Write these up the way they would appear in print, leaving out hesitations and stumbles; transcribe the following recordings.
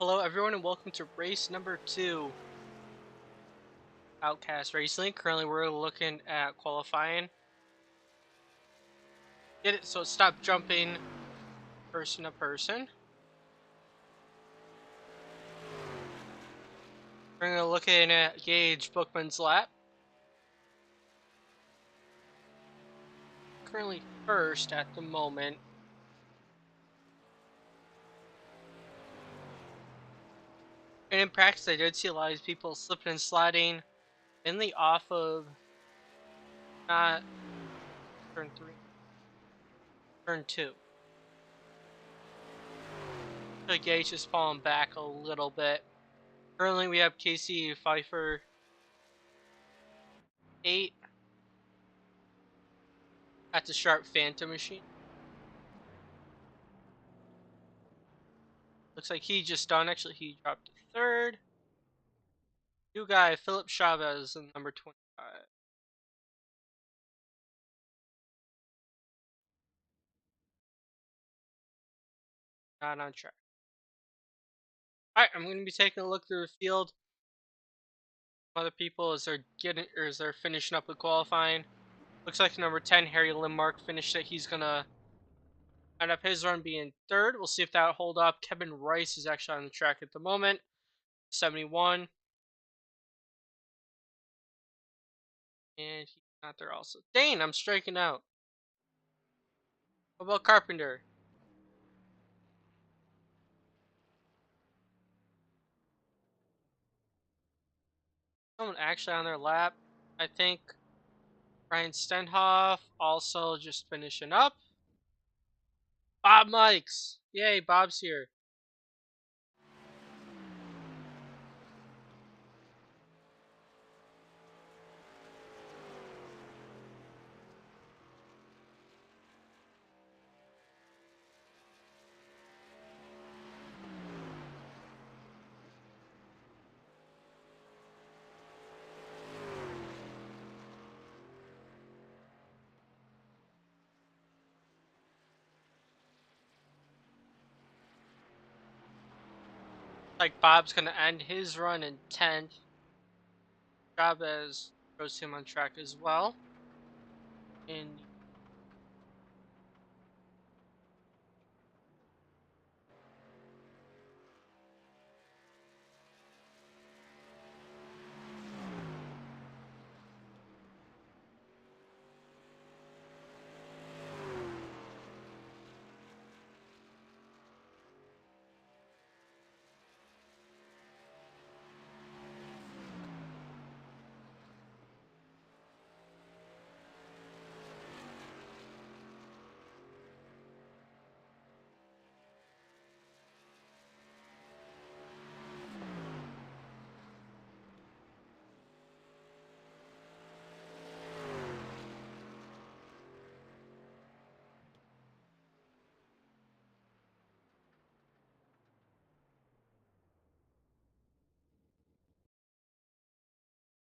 Hello, everyone, and welcome to race number 2, Outcast Racing. Currently, we're looking at qualifying. Get it? So stop jumping person to person. We're going to look at Gage Bookman's lap. Currently first at the moment. And in practice, I did see a lot of people slipping and sliding, mainly off of not turn 3, turn 2. So Gage is falling back a little bit. Currently, we have Casey Pfeiffer 8 at the Sharp Phantom machine. Looks like he just done. Actually, he dropped to third. New guy, Philip Chavez, in number 25. Not on track. Alright, I'm going to be taking a look through the field. Other people as they're finishing up with qualifying. Looks like number 10, Harry Limmark, finished it. He's gonna end up his run being third. We'll see if that'll hold up. Kevin Rice is actually on the track at the moment. 71. And he's not there also. Dane, I'm striking out. What about Carpenter? Someone actually on their lap. I think Ryan Stenhoff also just finishing up. Bob Mikes. Yay, Bob's here. Like Bob's gonna end his run in 10th. Chavez throws him on track as well. And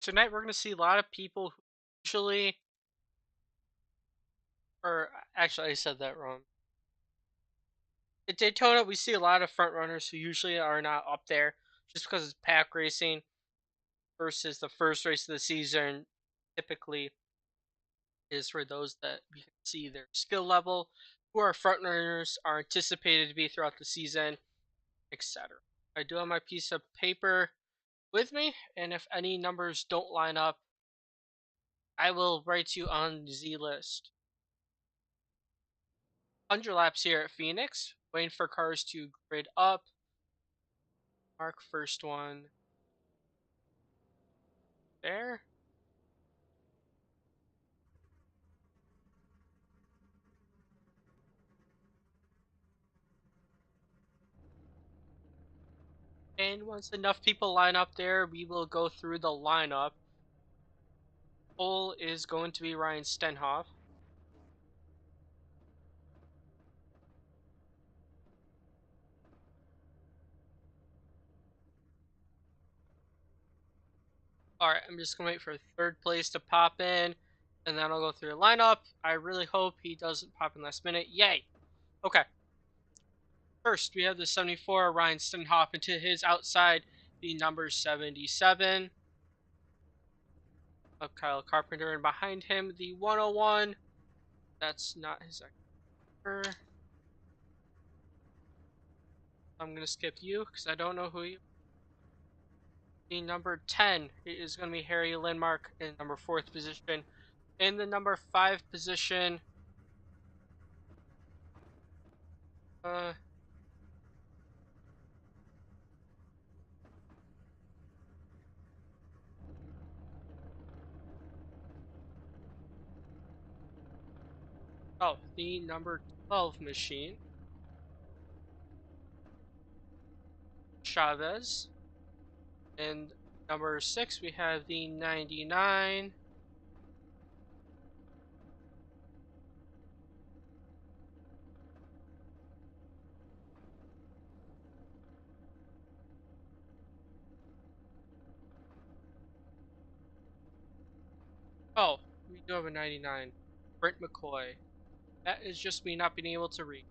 tonight we're gonna see a lot of people who usually, or actually I said that wrong. At Daytona, we see a lot of front runners who usually are not up there just because it's pack racing versus the first race of the season. Typically, is for those that we can see their skill level, who our front runners are anticipated to be throughout the season, etc. I do have my piece of paper with me, and if any numbers don't line up, I will write you on the Z list. 100 laps here at Phoenix, waiting for cars to grid up. Mark first one there. And once enough people line up there, we will go through the lineup. Pole is going to be Ryan Stenhoff. Alright, I'm just gonna wait for third place to pop in, and then I'll go through the lineup. I really hope he doesn't pop in last minute. Yay! Okay. First, we have the 74, Ryan Stenhoff, into his outside, the number 77 of Kyle Carpenter, and behind him, the 101. That's not his number. I'm going to skip you because I don't know who you. The number 10 is going to be Harry Lindmark in number 4th position. In the number 5 position, uh, the number 12 machine, Chavez. And number 6, we have the 99. Oh, we do have a 99. Brent McCoy. That is just me not being able to read.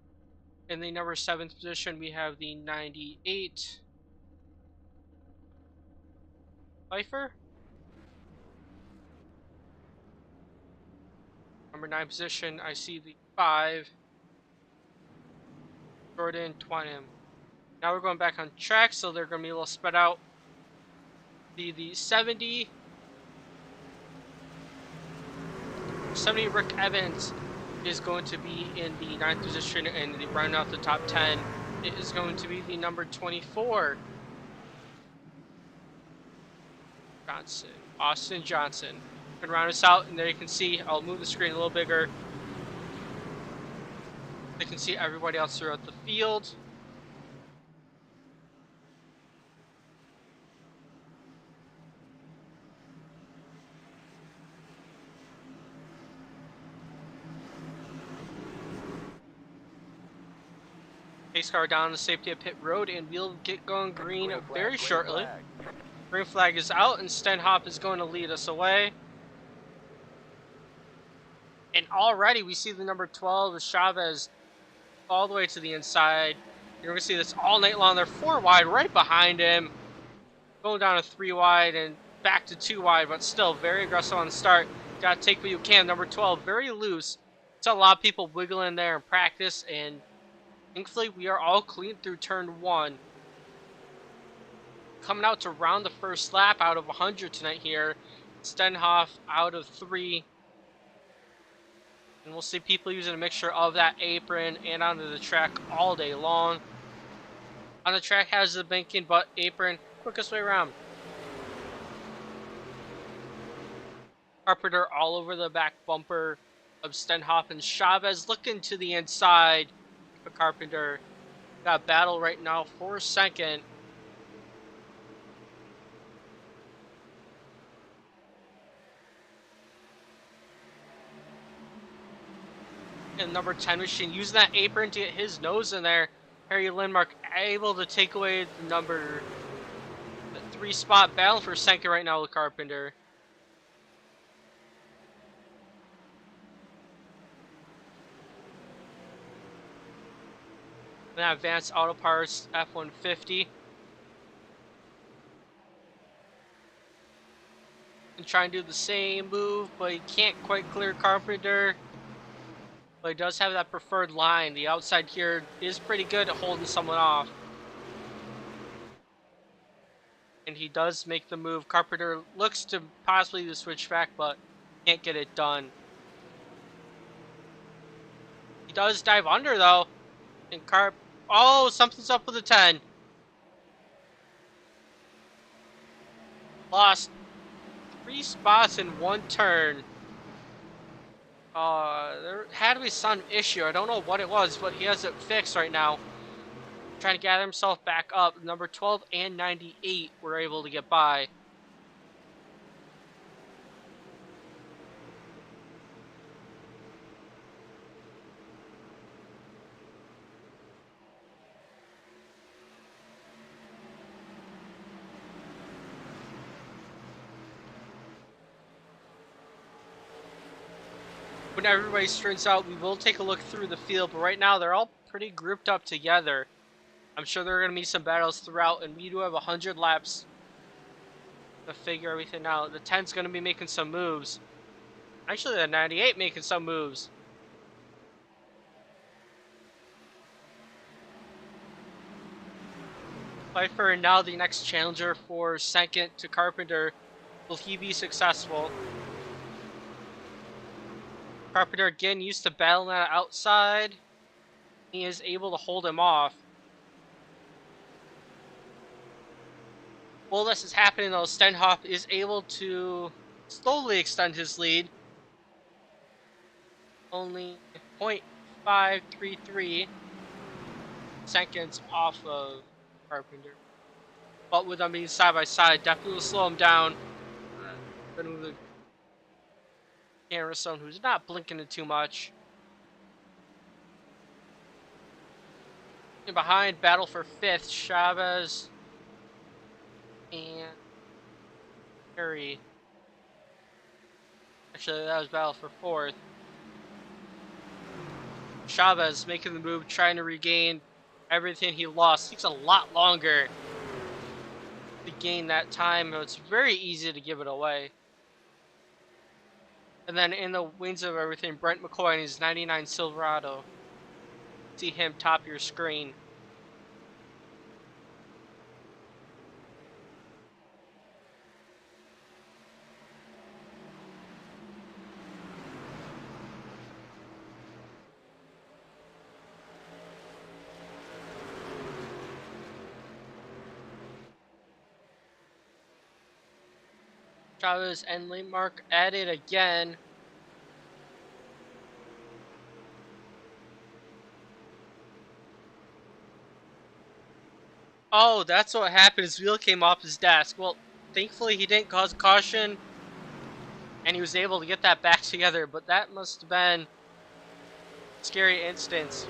In the number 7th position, we have the 98. Pfeiffer. Number 9 position, I see the 5. Jordan Twinem. Now we're going back on track, so they're going to be a little spread out. The 70 Rick Evans is going to be in the 9th position, and the round out the top 10, it is going to be the number 24 Johnson, Austin Johnson. And round us out, and there you can see, I'll move the screen a little bigger. You can see everybody else throughout the field. Pace car down the safety of pit road, and we'll get going green very shortly. Green flag is out, and Stenhoff is going to lead us away. And already we see the number 12 is Chavez all the way to the inside. You're going to see this all night long. They're 4 wide right behind him. Going down to 3 wide and back to 2 wide, but still very aggressive on the start. Got to take what you can. Number 12, very loose. Saw a lot of people wiggling there in practice, and thankfully we are all clean through turn 1. Coming out to round the first lap out of 100 tonight here. Stenhoff out of 3. And we'll see people using a mixture of that apron and onto the track all day long. On the track has the banking, but apron, quickest way around. Carpenter all over the back bumper of Stenhoff, and Chavez looking to the inside for Carpenter. Got a battle right now for second. And number 10 machine using that apron to get his nose in there. Harry Lindmark able to take away the 3 spot battle for second right now with Carpenter. And that Advanced Auto Parts F-150. And try and do the same move, but he can't quite clear Carpenter. But he does have that preferred line. The outside here is pretty good at holding someone off. And he does make the move. Carpenter looks to possibly the switch back, but can't get it done. He does dive under though. And oh, something's up with the 10. Lost 3 spots in 1 turn. There had to be some issue. I don't know what it was, but he has it fixed right now. Trying to gather himself back up. Number 12 and 98 were able to get by. When everybody turns out, we will take a look through the field, but right now they're all pretty grouped up together. I'm sure there are going to be some battles throughout, and we do have 100 laps to figure everything out. The 10's going to be making some moves. Actually, the 98 making some moves. Pfeiffer now the next challenger for second to Carpenter. Will he be successful? Carpenter again used to battle that outside. He is able to hold him off. While this is happening though, Stenhoff is able to slowly extend his lead. Only 0.533 seconds off of Carpenter. But with them being side by side, definitely will slow him down. Then with the camera zone, who's not blinking it too much. And behind, battle for fifth, Chavez and Perry. Actually, that was battle for fourth. Chavez making the move, trying to regain everything he lost. Takes a lot longer to gain that time, but it's very easy to give it away. And then in the wings of everything, Brent McCoy and his 99 Silverado. See him top your screen. Chavez and Lindmark at it again. Oh, that's what happened. His wheel came off his desk. Well, thankfully he didn't cause caution, and he was able to get that back together, but that must have been a scary instance.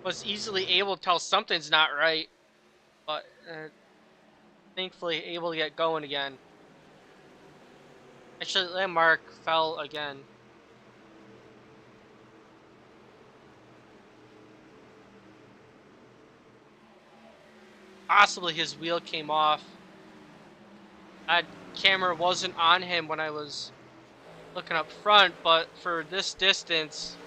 Was easily able to tell something's not right, but thankfully able to get going again. Actually, Landmark fell again. Possibly his wheel came off. That camera wasn't on him when I was looking up front, but for this distance,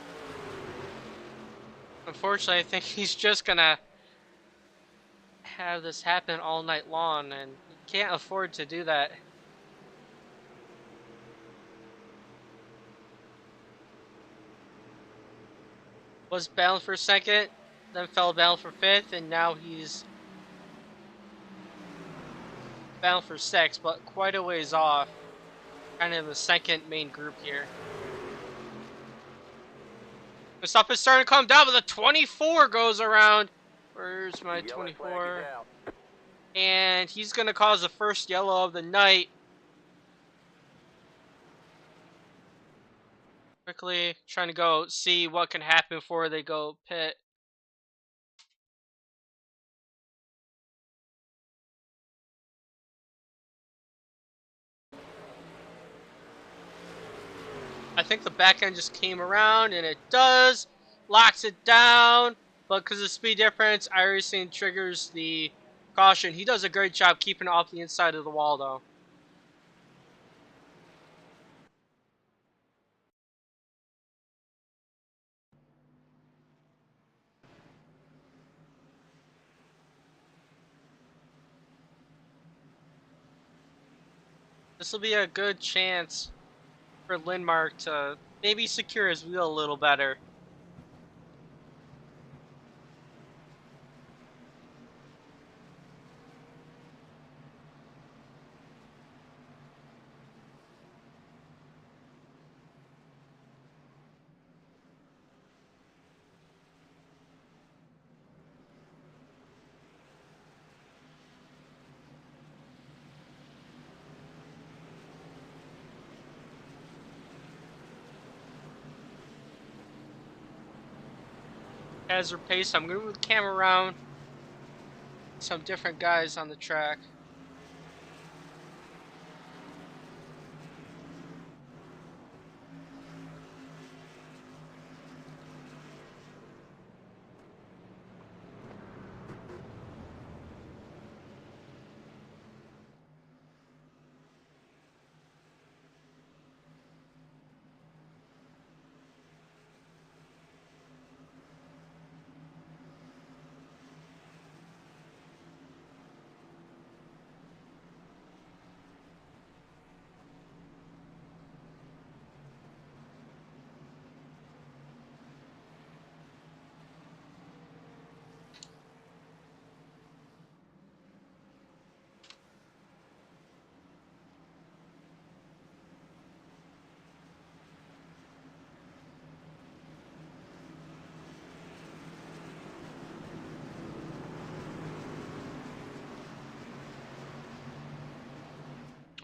unfortunately, I think he's just gonna have this happen all night long, and he can't afford to do that. Was bound for second, then fell bound for fifth, and now he's bound for sixth, but quite a ways off. Kind of the second main group here. The stuff is starting to come down, but the 24 goes around. Where's my 24? And he's going to cause the first yellow of the night. Quickly trying to go see what can happen before they go pit. I think the back end just came around, and it does. Locks it down, but because of the speed difference, iRacing triggers the caution. He does a great job keeping it off the inside of the wall, though. This will be a good chance for Lindmark to maybe secure his wheel a little better. As their pace, I'm going to move the camera around. Some different guys on the track.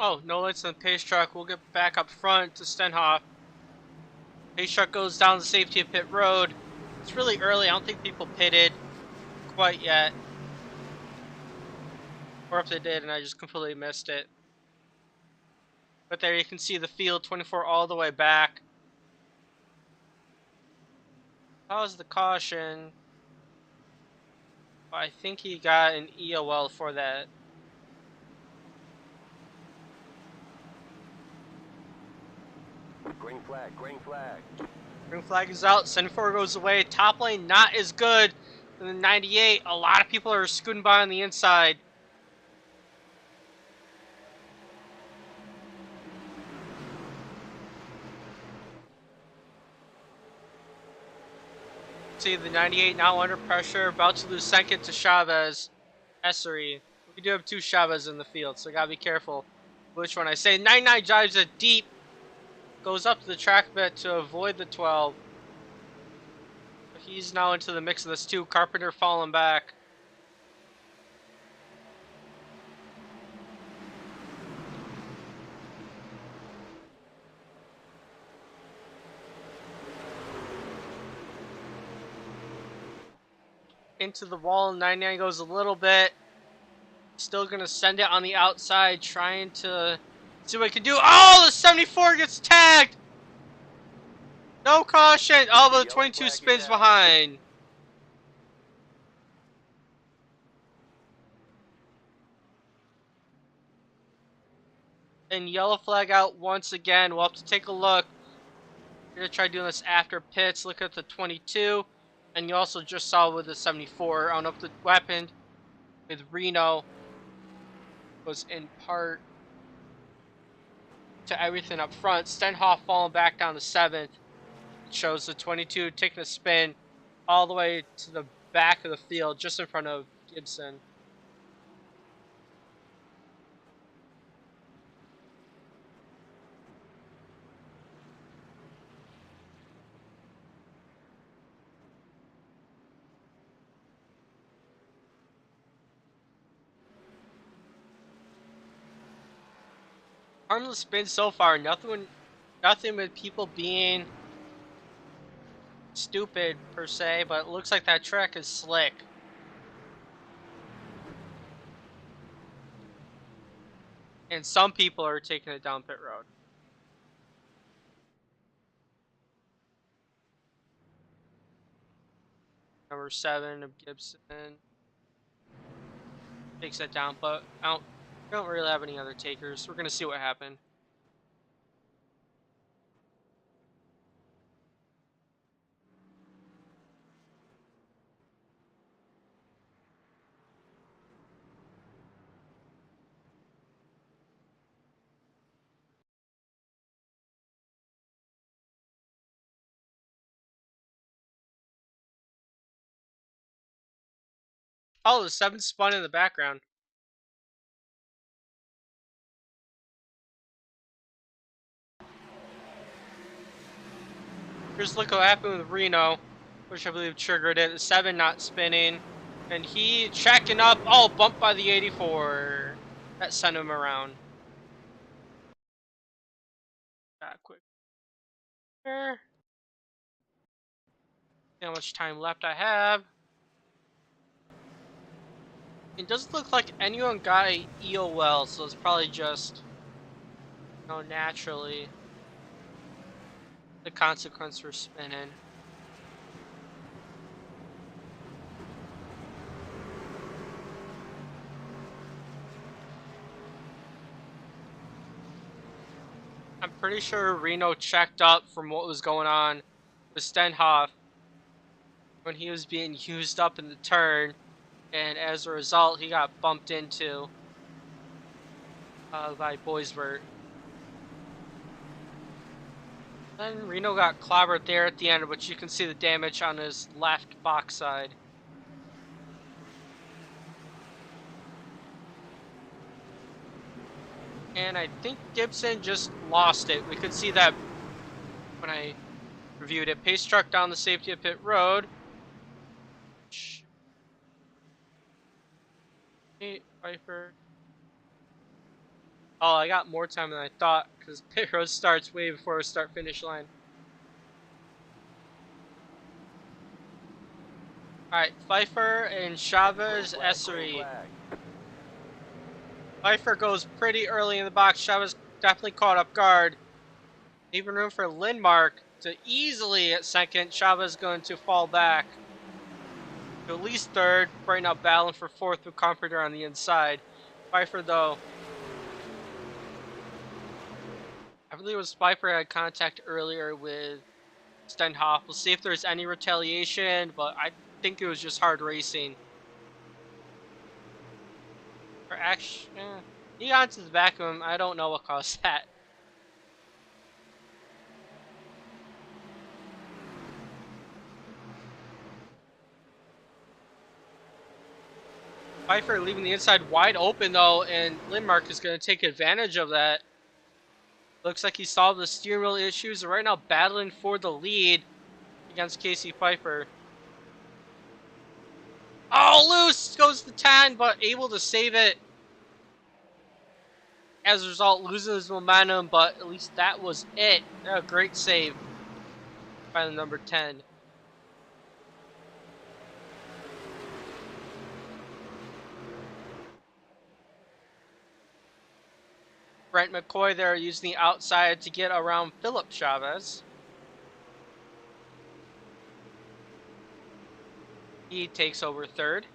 Oh, no lights on the pace truck. We'll get back up front to Stenhoff. Pace truck goes down the safety of pit road. It's really early. I don't think people pitted quite yet. Or if they did and I just completely missed it. But there you can see the field 24 all the way back. How's the caution? I think he got an EOL for that. Green flag, green flag. Green flag is out. 74 goes away. Top lane not as good than the 98. A lot of people are scooting by on the inside. See the 98 now under pressure, about to lose second to Chavez. Essery. We do have two Chavez in the field, so gotta be careful which one I say. 99 drives it deep, goes up to the track a bit to avoid the 12. He's now into the mix of this too. Carpenter falling back. Into the wall, 99 goes a little bit. Still gonna send it on the outside, trying to see what he can do. Oh, the 74 gets tagged! No caution! Oh, but the 22 spins behind. And yellow flag out once again. We'll have to take a look. We're gonna try doing this after pits. Look at the 22. And you also just saw with the 74. I don't know if the weapon with Reno was in part to everything up front. Stenhoff falling back down to 7th. It shows the 22 taking a spin all the way to the back of the field, just in front of Gibson. Harmless spin so far. Nothing with people being stupid per se, but it looks like that track is slick. And some people are taking it down pit road. Number 7 of Gibson takes that down, but we don't really have any other takers. We're gonna see what happened. Oh, the 7 spun in the background. Here's look what happened with Reno, which I believe triggered it. The 7 not spinning. And he checking up. Oh, bumped by the 84. That sent him around. Quick. Here. See how much time left I have. It doesn't look like anyone got a EOL, so it's probably just, naturally the consequence for spinning. I'm pretty sure Reno checked up from what was going on with Stenhoff when he was being used up in the turn, and as a result, he got bumped into by Boisbert. Then Reno got clobbered there at the end, but you can see the damage on his left box side. And I think Gibson just lost it. We could see that when I reviewed it. Pace truck down the safety of pit road. Hey, Pfeiffer. Oh, I got more time than I thought because pit road starts way before the start finish line. All right, Pfeiffer and Chavez Essery. Pfeiffer goes pretty early in the box. Chavez definitely caught up guard. Even room for Lindmark to easily at second. Chavez going to fall back to at least third. Right now battling for fourth with Carpenter on the inside. Pfeiffer though, I believe it was Pfeiffer had contact earlier with Stenhoff. We'll see if there's any retaliation, but I think it was just hard racing. Or actually, he got into the back of him. I don't know what caused that. Pfeiffer leaving the inside wide open though, and Lindmark is going to take advantage of that. Looks like he solved the steering wheel issues. Right now battling for the lead against Casey Pfeiffer. Oh, loose! Goes to 10, but able to save it. As a result, losing his momentum, but at least that was it. A great save by the number 10. Brent McCoy there using the outside to get around Philip Chavez. He takes over third.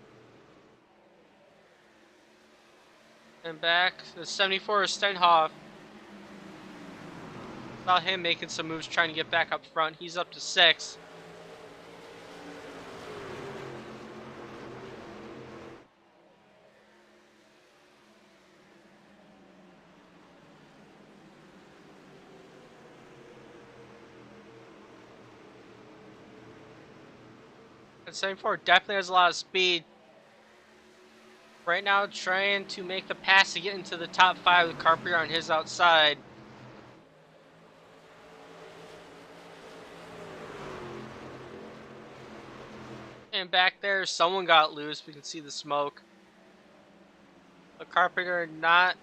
And back, the 74 is Stenhoff. Saw him making some moves trying to get back up front. He's up to 6. And 74 definitely has a lot of speed. Right now trying to make the pass to get into the top 5 with Carpenter on his outside. And back there, someone got loose. We can see the smoke. But Carpenter not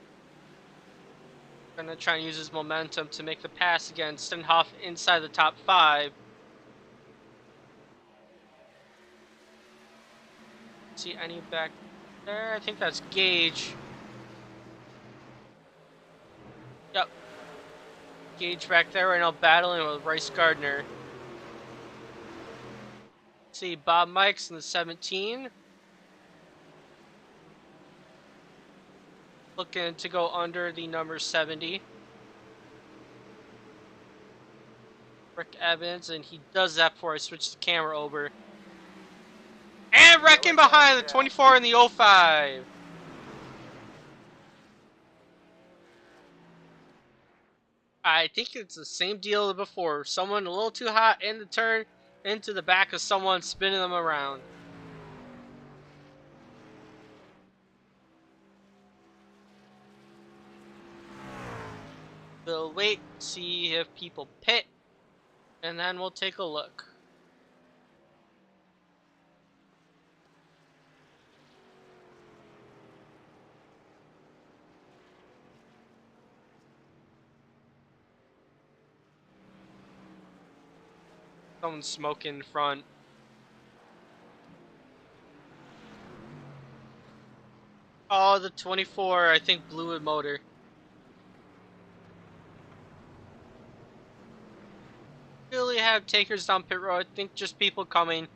going to try and use his momentum to make the pass again. Stenhoff inside the top 5. See any back there? I think that's Gage. Yep. Gage back there right now battling with Bryce Gardner. See Bob Mikes in the 17. Looking to go under the number 70. Rick Evans, and he does that before I switch the camera over. And wrecking behind the 24 and the 05. I think it's the same deal as before. Someone a little too hot in the turn into the back of someone, spinning them around. We'll wait, see if people pit, and then we'll take a look. Someone's smoking in front. Oh, the 24, I think, blew a motor. Really have takers down pit road. I think just people coming to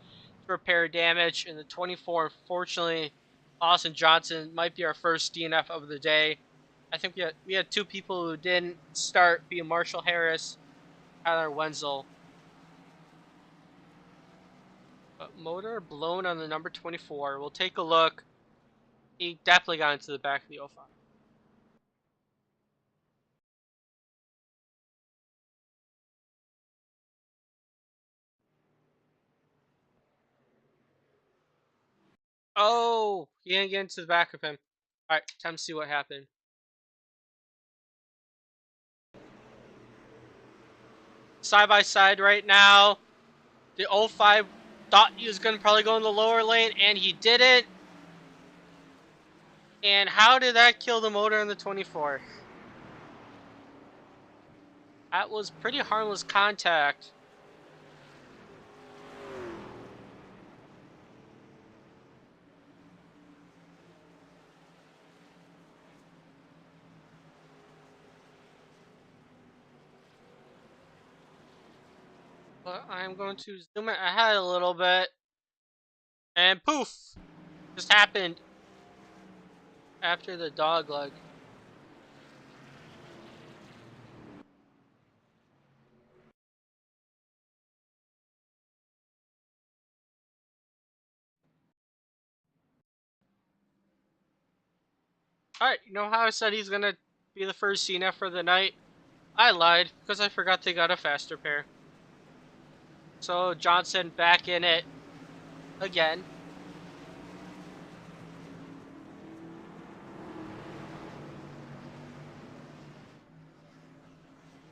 repair damage. And the 24, unfortunately, Austin Johnson might be our first DNF of the day. I think we had 2 people who didn't start, being Marshall Harris, Tyler Wenzel. But motor blown on the number 24. We'll take a look. He definitely got into the back of the 05. Oh, he didn't get into the back of him. Alright, time to see what happened. Side by side right now. The 05 thought he was going to probably go in the lower lane, and he didn't. And how did that kill the motor in the 24? That was pretty harmless contact. But I'm going to zoom it ahead a little bit. And poof! Just happened after the dog leg. Alright, you know how I said he's gonna be the first Cena for the night? I lied because I forgot they got a faster pair. So Johnson back in it again.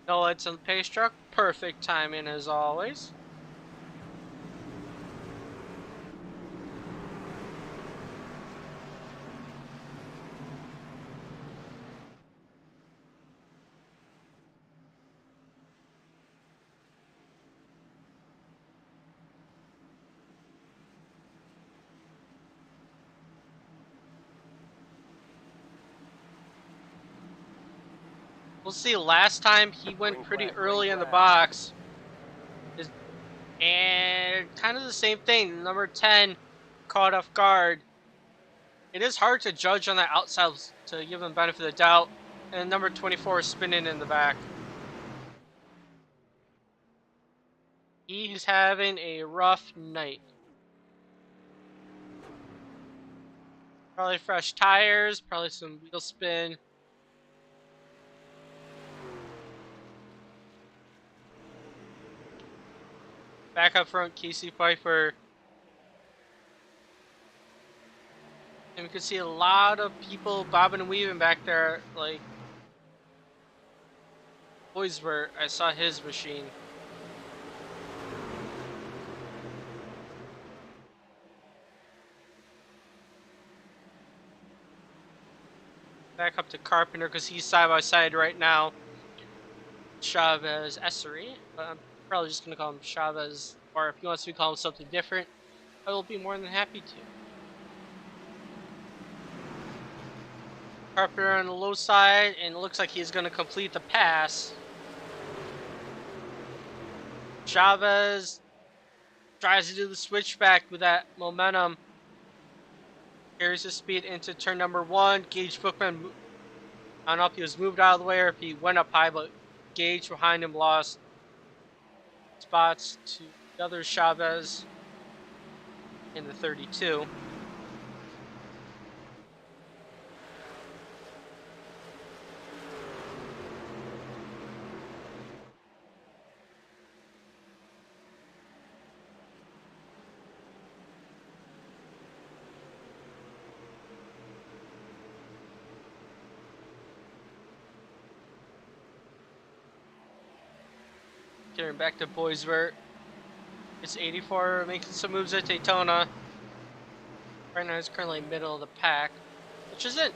No lights on the pace truck. Perfect timing as always. We'll see. Last time he went pretty early in the box. And kind of the same thing. Number 10 caught off guard. It is hard to judge on the outside to give him benefit of the doubt. And number 24 is spinning in the back. He's having a rough night. Probably fresh tires, probably some wheel spin. Back up front, Casey Pfeiffer. And we could see a lot of people bobbing and weaving back there, like boys were. I saw his machine. Back up to Carpenter because he's side by side right now. Chavez Essery, but I'm probably just gonna call him Chavez, or if he wants to call him something different, I will be more than happy to. Carpenter on the low side, and it looks like he's gonna complete the pass. Chavez tries to do the switchback with that momentum. Carries his speed into turn number 1. Gage Bookman, I don't know if he was moved out of the way or if he went up high, but Gage behind him lost spots to the other Chavez in the 32. Getting back to Boisvert. It's 84 making some moves at Daytona. Right now he's currently middle of the pack, which isn't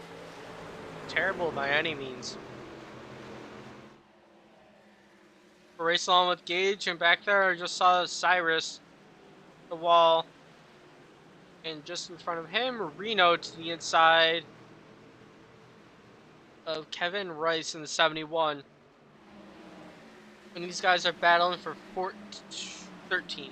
terrible by any means. Race along with Gage, and back there I just saw Cyrus, the wall, and just in front of him, Reno to the inside of Kevin Rice in the 71. And these guys are battling for 13.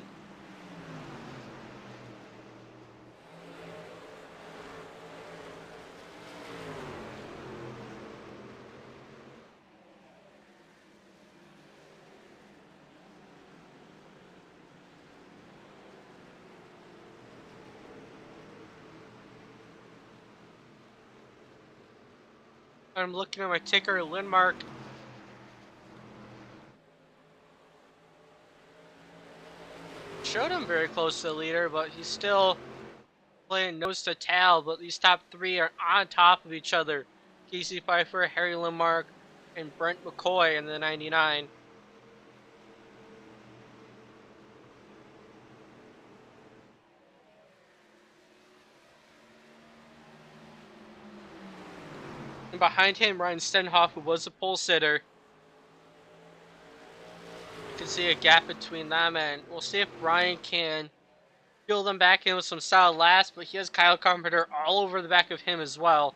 I'm looking at my ticker, Lindmark. Showed him very close to the leader, but he's still playing nose to tail. But these top 3 are on top of each other. Casey Pfeiffer, Harry Lindmark, and Brent McCoy in the 99. And behind him, Ryan Stenhoff, who was a pole sitter. You can see a gap between them, and we'll see if Brian can reel them back in with some solid laps, but he has Kyle Carpenter all over the back of him as well.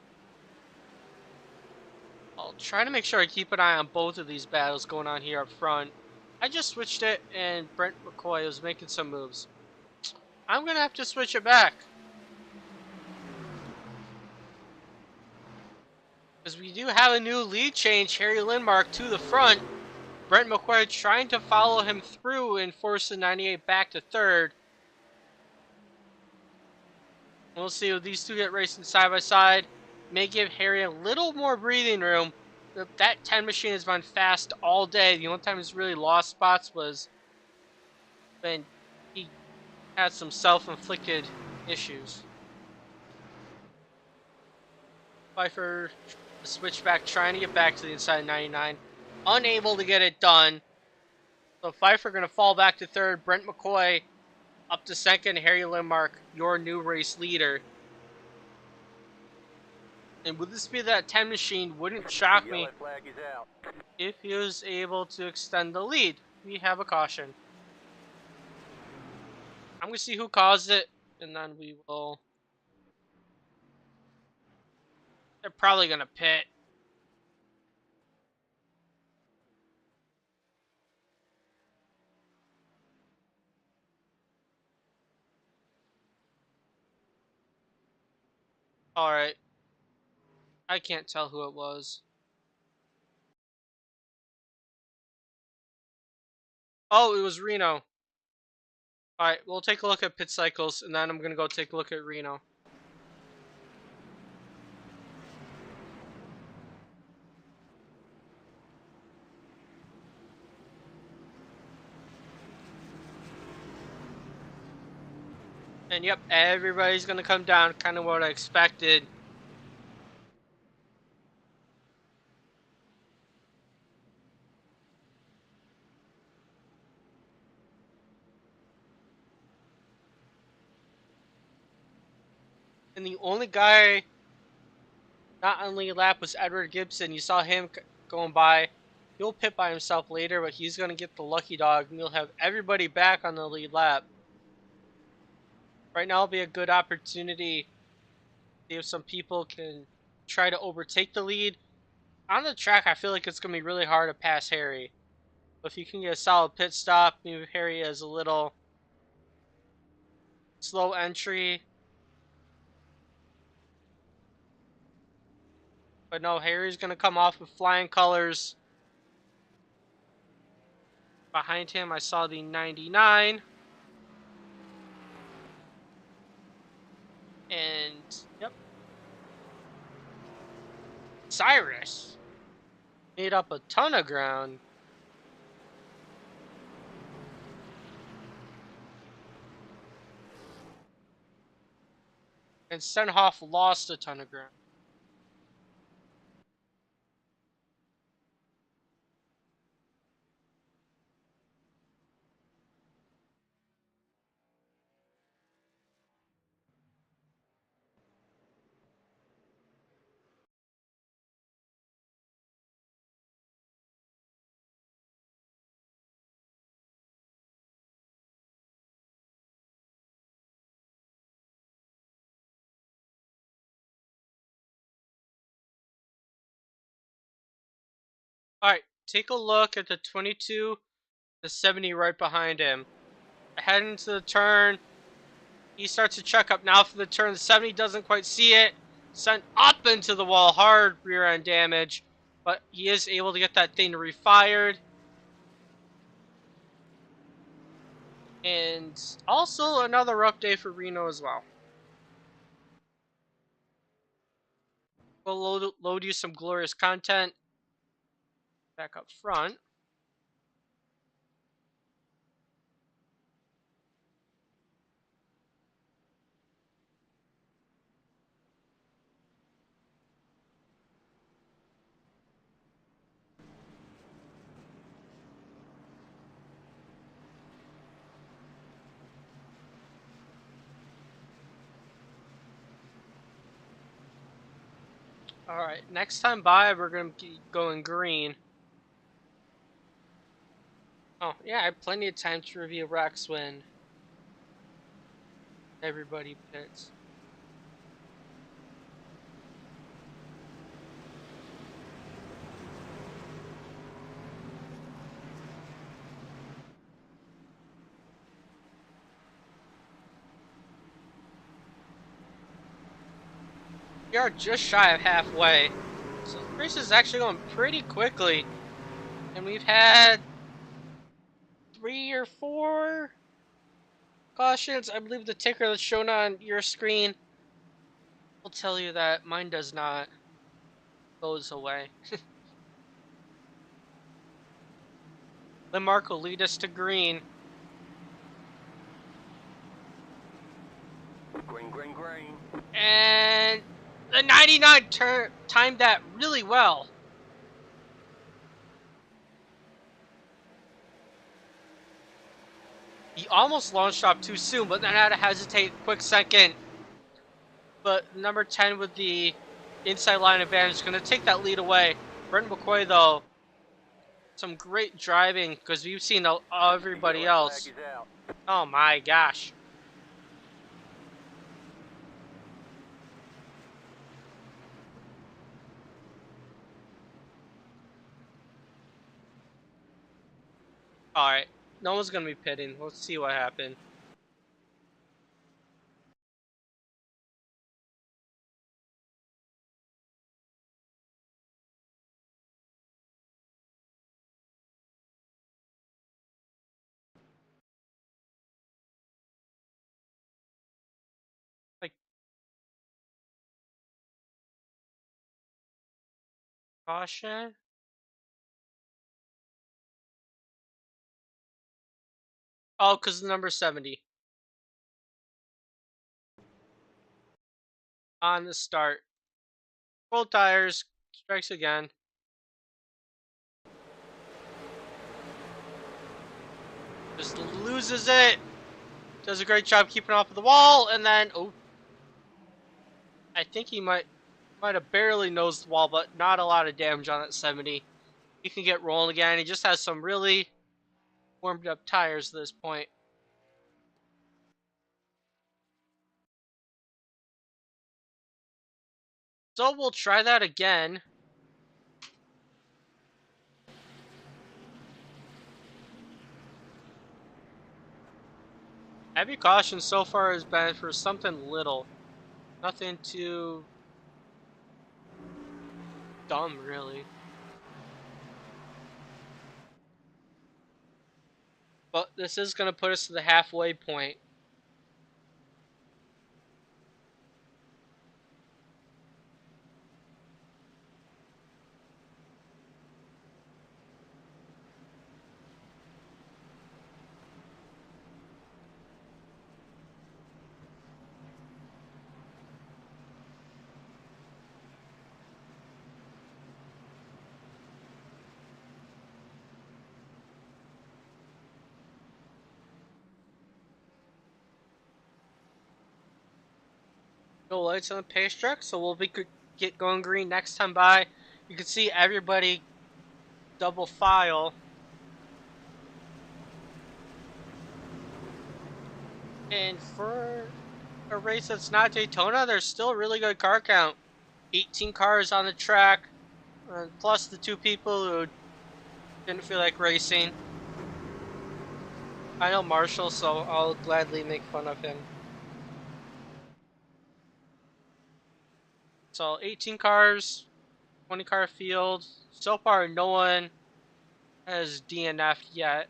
I'll try to make sure I keep an eye on both of these battles going on here up front. I just switched it, and Brent McCoy was making some moves. I'm going to have to switch it back, because we do have a new lead change, Harry Lindmark to the front. Brent McCoy trying to follow him through and force the 98 back to third. We'll see if these two get racing side by side. May give Harry a little more breathing room. That 10 machine has been fast all day. The only time he's really lost spots was when he had some self-inflicted issues. Pfeiffer, the switchback, trying to get back to the inside 99. Unable to get it done. So Pfeiffer going to fall back to third. Brent McCoy up to second. Harry Lindmark, your new race leader. And with the speed of that 10 machine, wouldn't shock me if he was able to extend the lead. We have a caution. I'm going to see who caused it, and then we will... They're probably going to pit. Alright. I can't tell who it was. Oh, it was Reno. Alright, we'll take a look at pit cycles, and then I'm going to go take a look at Reno. And yep, everybody's going to come down, kind of what I expected. And the only guy not on lead lap was Edward Gibson. You saw him going by. He'll pit by himself later, but he's going to get the lucky dog, and you'll have everybody back on the lead lap. Right now will be a good opportunity to see if some people can try to overtake the lead. On the track, I feel like it's going to be really hard to pass Harry. But if you can get a solid pit stop, maybe Harry has a little slow entry. But no, Harry's going to come off with flying colors. Behind him, I saw the 99. And, yep. Cyrus made up a ton of ground. And Senhoff lost a ton of ground. Alright, take a look at the 22, the 70 right behind him. Heading into the turn, he starts to check up now for the turn. The 70 doesn't quite see it. Sent up into the wall, hard rear end damage. But he is able to get that thing refired. And also another rough day for Reno as well. We'll load you some glorious content. Back up front. Alright, next time by, we're going to be going green. Oh, yeah, I have plenty of time to review Rex when everybody pits. We are just shy of halfway. So the race is actually going pretty quickly. And we've had 3 or 4 cautions. I believe the ticker that's shown on your screen will tell you that mine does not. Goes away. Limark will lead us to green. Green, green, green. And the 99 timed that really well. He almost launched off too soon, but then had to hesitate a quick second. But number 10 with the inside line advantage is going to take that lead away. Brent McCoy, though, some great driving because we've seen everybody else. Oh my gosh. Alright, no one's going to be pitting. Let's see what happened. Like, caution? Oh, because the number 70. On the start. Full tires. Strikes again. Just loses it. Does a great job keeping off of the wall, and then oh, I think he might have barely nosed the wall, but not a lot of damage on that 70. He can get rolling again. He just has some really warmed up tires at this point. So we'll try that again. Heavy caution so far has been for something little. Nothing too dumb, really. But this is going to put us to the halfway point. No lights on the pace track, so we'll get going green next time by. You can see everybody double file. And for a race that's not Daytona, there's still a really good car count. 18 cars on the track, plus the 2 people who didn't feel like racing. I know Marshall, so I'll gladly make fun of him. So 18 cars, 20 car field. So far, no one has DNF'd yet.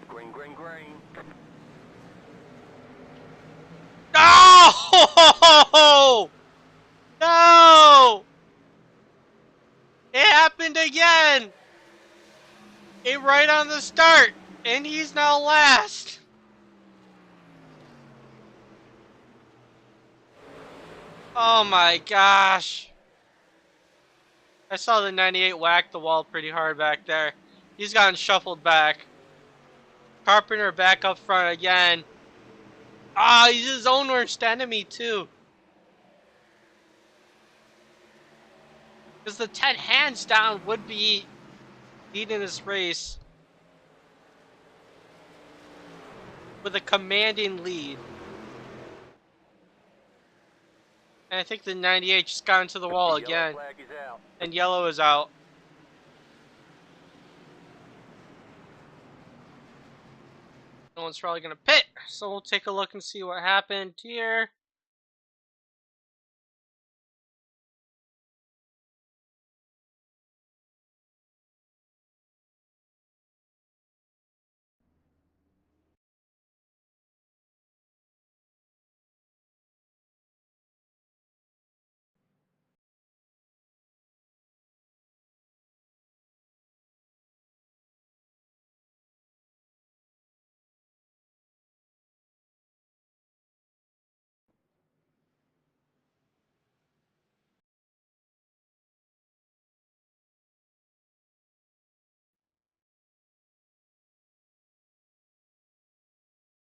Green, green, green. No! No! It happened again! It right on the start, and he's now last. Oh my gosh. I saw the 98 whack the wall pretty hard back there. He's gotten shuffled back. Carpenter back up front again. Ah, he's his own worst enemy too. Because the 10 hands down would be leading this race with a commanding lead. And I think the 98 just got into the wall The yellow again. flag is out. And yellow is out. No one's probably going to pit. So we'll take a look and see what happened here.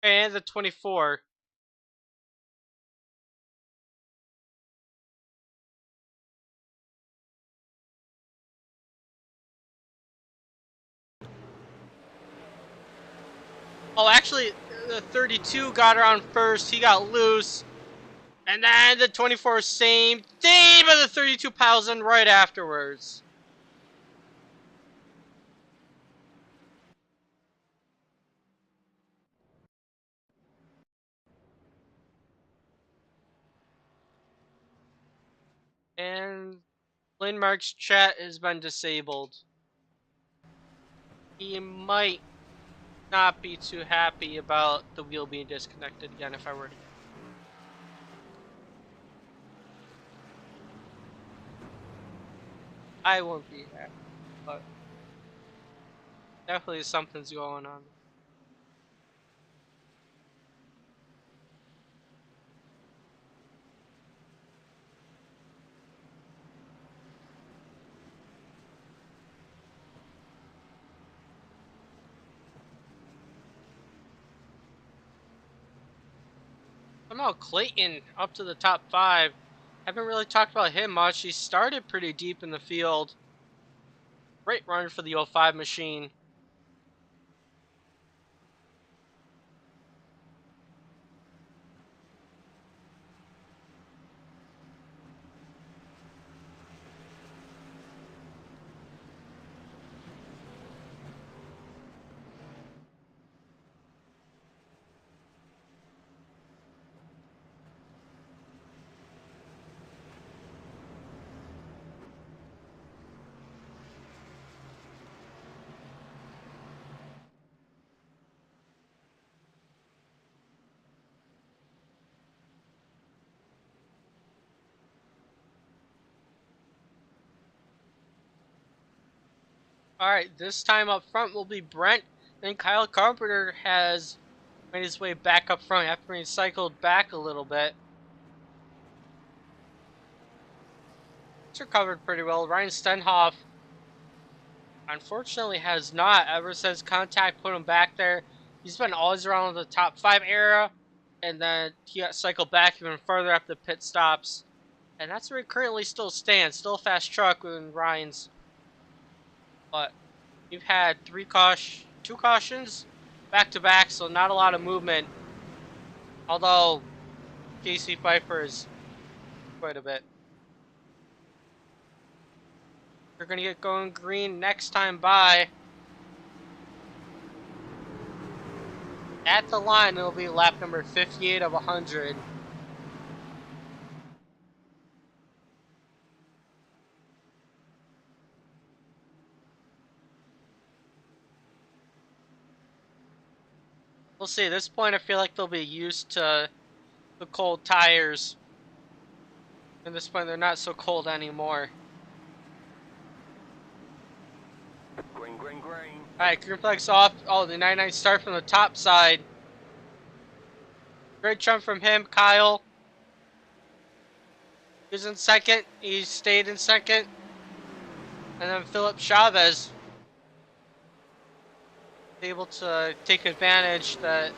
And the 24. Oh, actually, the 32 got around first. He got loose. And then the 24, same thing, but the 32 piles in right afterwards. And Lindmark's chat has been disabled. He might not be too happy about the wheel being disconnected again if I were to. I won't be happy, but definitely something's going on. Somehow Clayton up to the top 5. Haven't really talked about him much. He started pretty deep in the field. Great run for the 05 machine. Alright, this time up front will be Brent. Then Kyle Carpenter has made his way back up front after being cycled back a little bit. He's recovered pretty well. Ryan Stenhoff, unfortunately, has not. Ever since contact put him back there, he's been always around the top 5 era. And then he got cycled back even further up the pit stops. And that's where he currently still stands. Still a fast truck with Ryan's. But we've had two cautions back to back, so not a lot of movement. Although Casey Pfeiffer is quite a bit. They're gonna get going green next time by. At the line, it'll be lap number 58 of 100. We'll see. At this point, I feel like they'll be used to the cold tires. At this point, they're not so cold anymore. Green, green, green. Alright, green flag's off. Oh, the 99 start from the top side. Great jump from him, Kyle. He was in second. He stayed in second. And then Philip Chavez able to take advantage that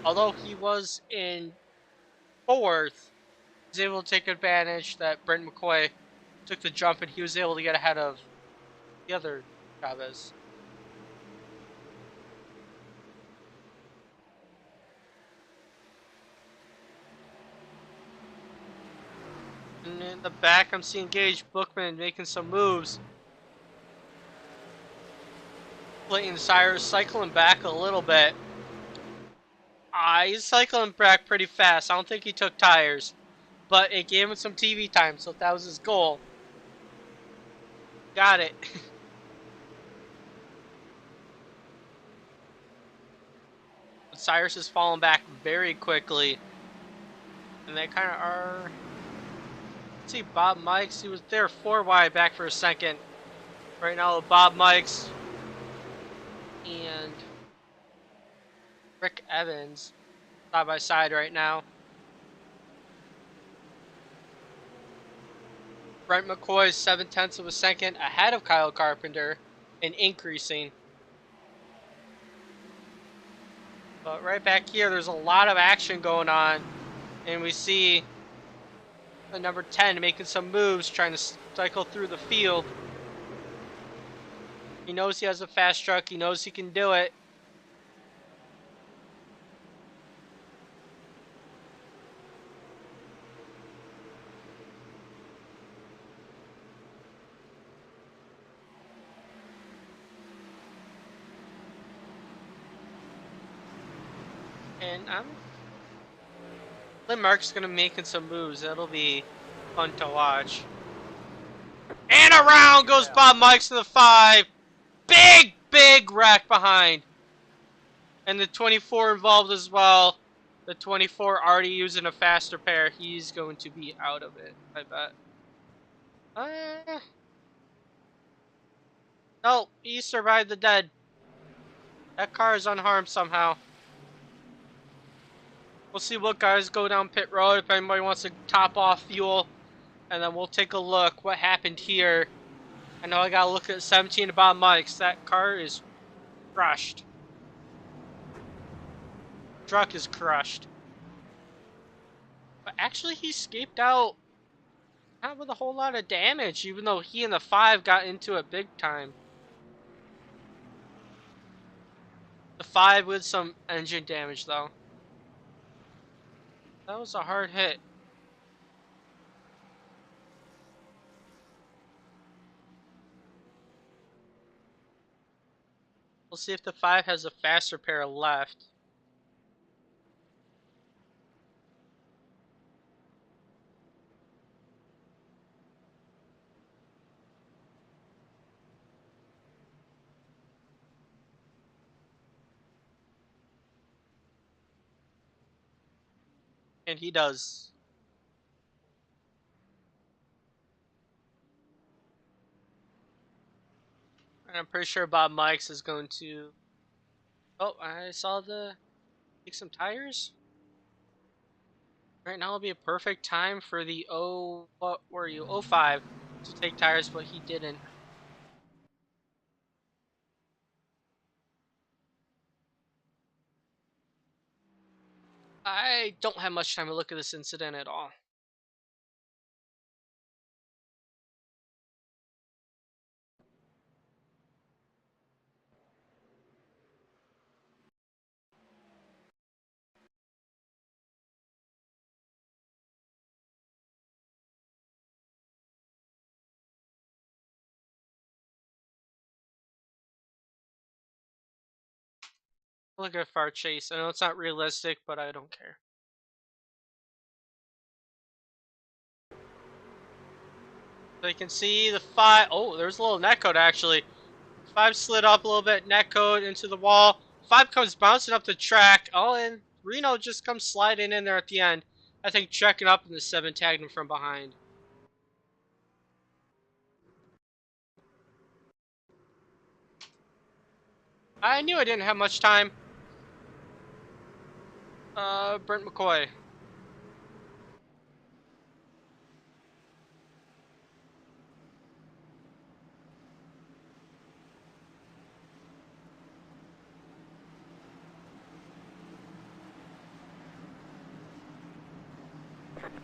although he was in fourth, he's able to take advantage that Brent McCoy took the jump and he was able to get ahead of the other Chavez. And in the back, I'm seeing Gage Bookman making some moves. Clayton Cyrus cycling back a little bit. He's cycling back pretty fast. I don't think he took tires. But it gave him some TV time, so if that was his goal, got it. But Cyrus is falling back very quickly. And they kind of are... Let's see, Bob Mikes, he was there 4 wide back for a second. Right now, Bob Mikes and Rick Evans side by side right now. Brent McCoy is 7/10 of a second ahead of Kyle Carpenter and increasing. But right back here, there's a lot of action going on. And we see the number 10 making some moves, trying to cycle through the field. He knows he has a fast truck. He knows he can do it. And Lynn Mark's gonna making some moves. That'll be fun to watch. And around goes Bob Mikes to the 5. Big wreck behind. And the 24 involved as well. The 24 already using a faster pair. He's going to be out of it, I bet. No, he survived the dead. That car is unharmed somehow. We'll see what guys go down pit road if anybody wants to top off fuel. And then we'll take a look what happened here. I know I gotta look at 17 about Mike's. That car is crushed. Truck is crushed. But actually he escaped out not with a whole lot of damage, even though he and the 5 got into it big time. The 5 with some engine damage though. That was a hard hit. We'll see if the 5 has a faster pair left. And he does. And I'm pretty sure Bob Mikes is going to... Oh, I saw the... Take some tires? Right now will be a perfect time for the what were you? 05 to take tires, but he didn't. I don't have much time to look at this incident at all. Look at Far Chase. I know it's not realistic, but I don't care. So you can see the 5. Oh, there's a little netcode actually. 5 slid up a little bit, netcode into the wall. 5 comes bouncing up the track. Oh, and Reno just comes sliding in there at the end. I think checking up, and the 7 tagged him from behind. I knew I didn't have much time. Brent McCoy.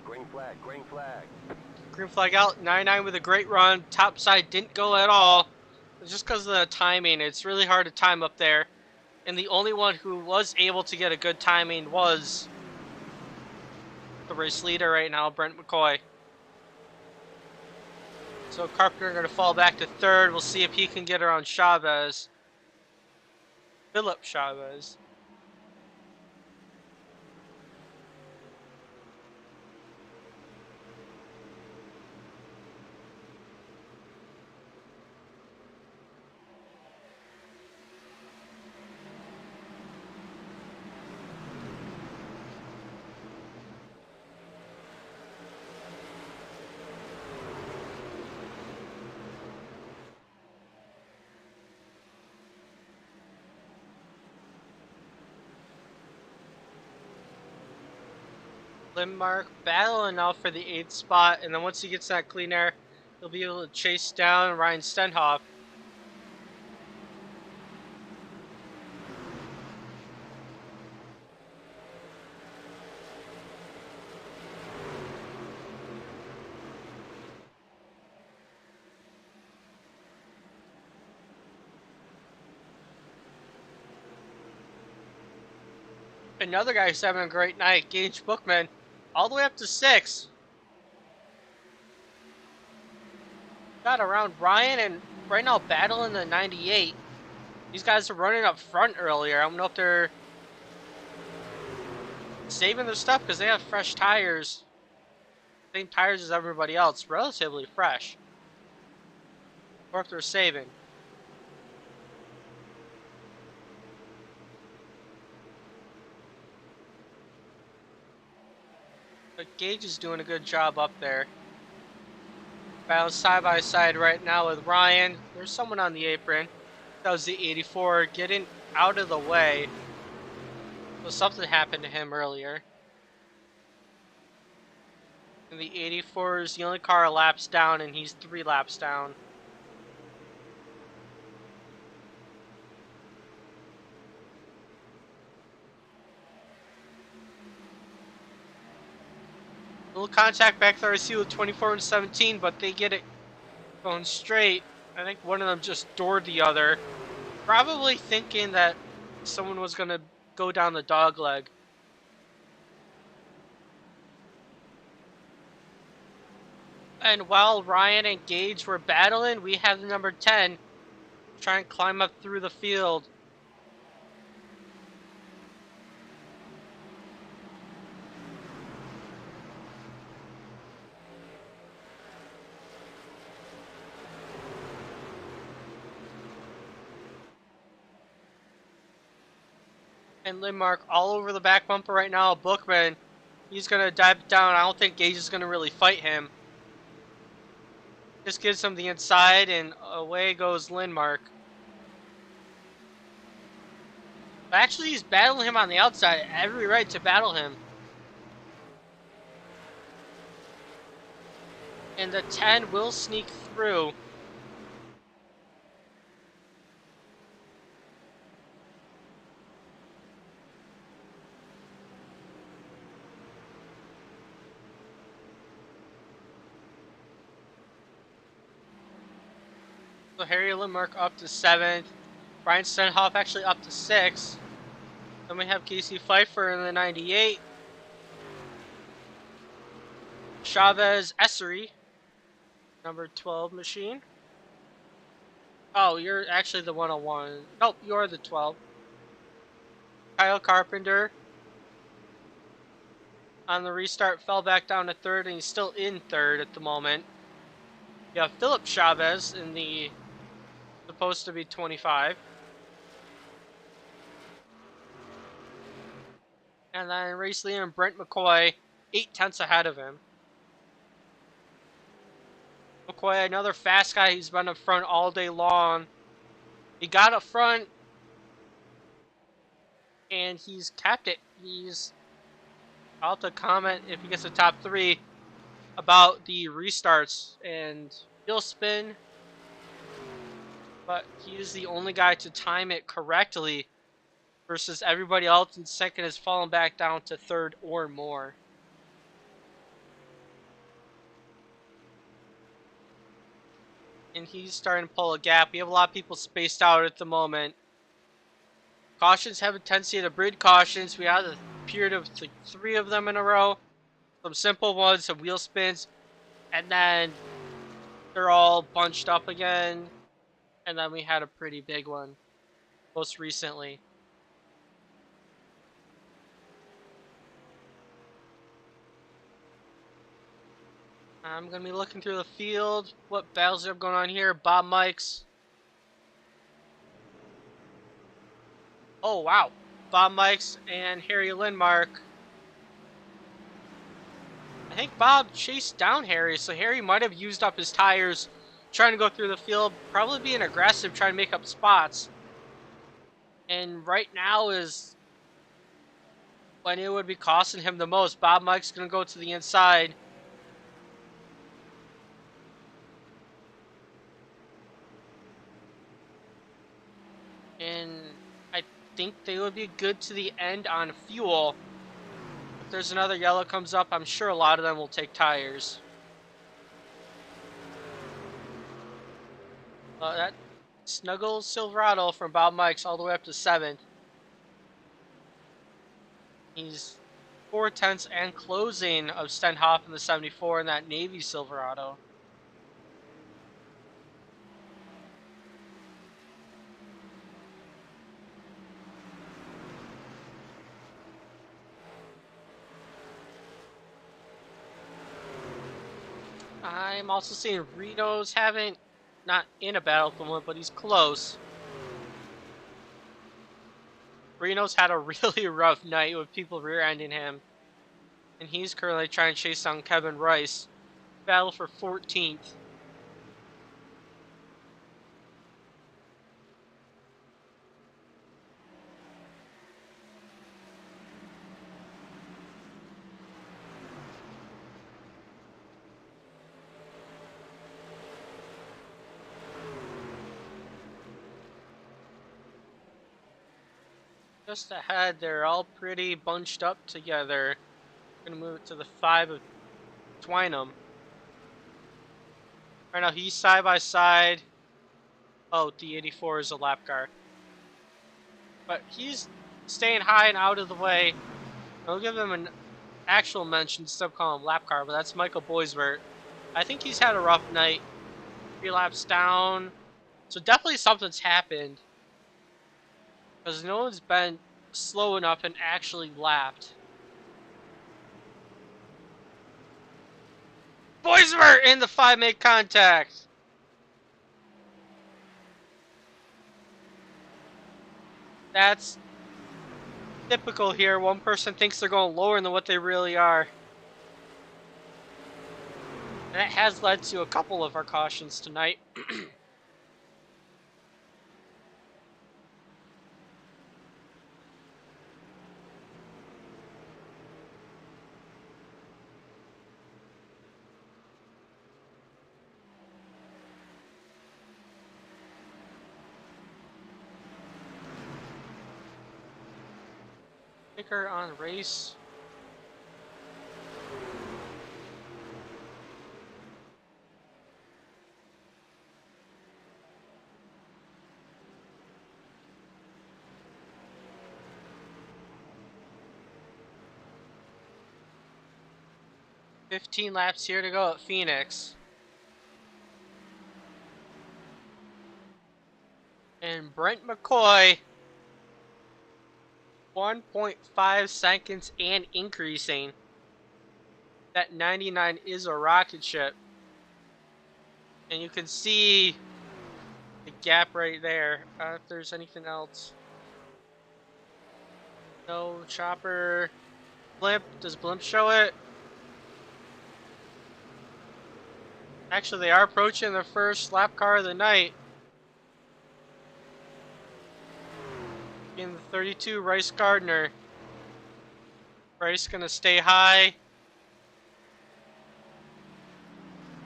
Green flag, green flag. Green flag out. 99 with a great run. Top side didn't go at all. It's just because of the timing. It's really hard to time up there. And the only one who was able to get a good timing was the race leader right now, Brent McCoy. So Carpenter going to fall back to third. We'll see if he can get around Chavez. Philip Chavez. Lindmark battling out for the 8th spot, and then once he gets that clean air, he'll be able to chase down Ryan Stenhoff. Another guy who's having a great night, Gage Bookman, all the way up to 6. Got around Ryan and right now battling the 98. These guys are running up front earlier. I don't know if they're saving their stuff because they have fresh tires. Same tires as everybody else, relatively fresh. Or if they're saving. But Gage is doing a good job up there. Battle side by side right now with Ryan. There's someone on the apron. That was the 84 getting out of the way. So something happened to him earlier. And the 84 is the only car laps down, and he's 3 laps down. Little contact back there I see with 24 and 17, but they get it going straight. I think one of them just doored the other. Probably thinking that someone was going to go down the dog leg. And while Ryan and Gage were battling, we have the number 10 try and climb up through the field. And Lindmark all over the back bumper right now. Bookman, he's going to dive down. I don't think Gage is going to really fight him. Just gives him the inside, and away goes Lindmark. Actually, he's battling him on the outside. Every right to battle him. And the 10 will sneak through. So Harry Lindmark up to 7th. Brian Stenhoff actually up to 6th. Then we have Casey Pfeiffer in the 98. Chavez Essery, number 12 machine. Oh, you're actually the 101. Nope, you're the 12. Kyle Carpenter on the restart fell back down to 3rd, and he's still in 3rd at the moment. You have Philip Chavez in the supposed to be 25. And then race leader Brent McCoy, 8 tenths ahead of him. McCoy, another fast guy. He's been up front all day long. He got up front, and he's capped it. I'll have to comment if he gets the top 3 about the restarts and he'll spin. But he is the only guy to time it correctly versus everybody else in second has fallen back down to 3rd or more. and he's starting to pull a gap. We have a lot of people spaced out at the moment. Cautions have a tendency to breed cautions. We had a period of like 3 of them in a row. Some simple ones, some wheel spins, and then they're all bunched up again. And then we had a pretty big one most recently. I'm going to be looking through the field. What battles are going on here? Bob Mikes. Oh, wow. Bob Mikes and Harry Lindmark. I think Bob chased down Harry, so Harry might have used up his tires trying to go through the field, probably being aggressive, trying to make up spots. And right now is when it would be costing him the most. Bob Mike's going to go to the inside. And I think they would be good to the end on fuel. If there's another yellow comes up, I'm sure a lot of them will take tires. That snuggles Silverado from Bob Mike's all the way up to 7th. He's 4/10 and closing of Stenhoff in the 74 in that Navy Silverado. I'm also seeing Reno's haven't, not in a battle at the moment, but he's close. Reno's had a really rough night with people rear-ending him. And he's currently trying to chase down Kevin Rice. Battle for 14th. Just ahead, they're all pretty bunched up together. Gonna move it to the 5 of Twynham. Right now, he's side by side. Oh, the 84 is a lap car. But he's staying high and out of the way. I'll give him an actual mention instead of calling him lap car, but that's Michael Boisvert. I think he's had a rough night. 3 laps down. So definitely something's happened. Because no one's been slow enough and actually lapped. Boisvert in the 5 make contact. That's typical here. One person thinks they're going lower than what they really are. And that has led to a couple of our cautions tonight. Sticker on race. "15 laps here to go at Phoenix." And Brent McCoy, 1.5 seconds and increasing. That 99 is a rocket ship. And you can see the gap right there. If there's anything else. No chopper. Blimp. Does Blimp show it? Actually, they are approaching their first lap car of the night. In the 32, Rice Gardner. Rice gonna stay high.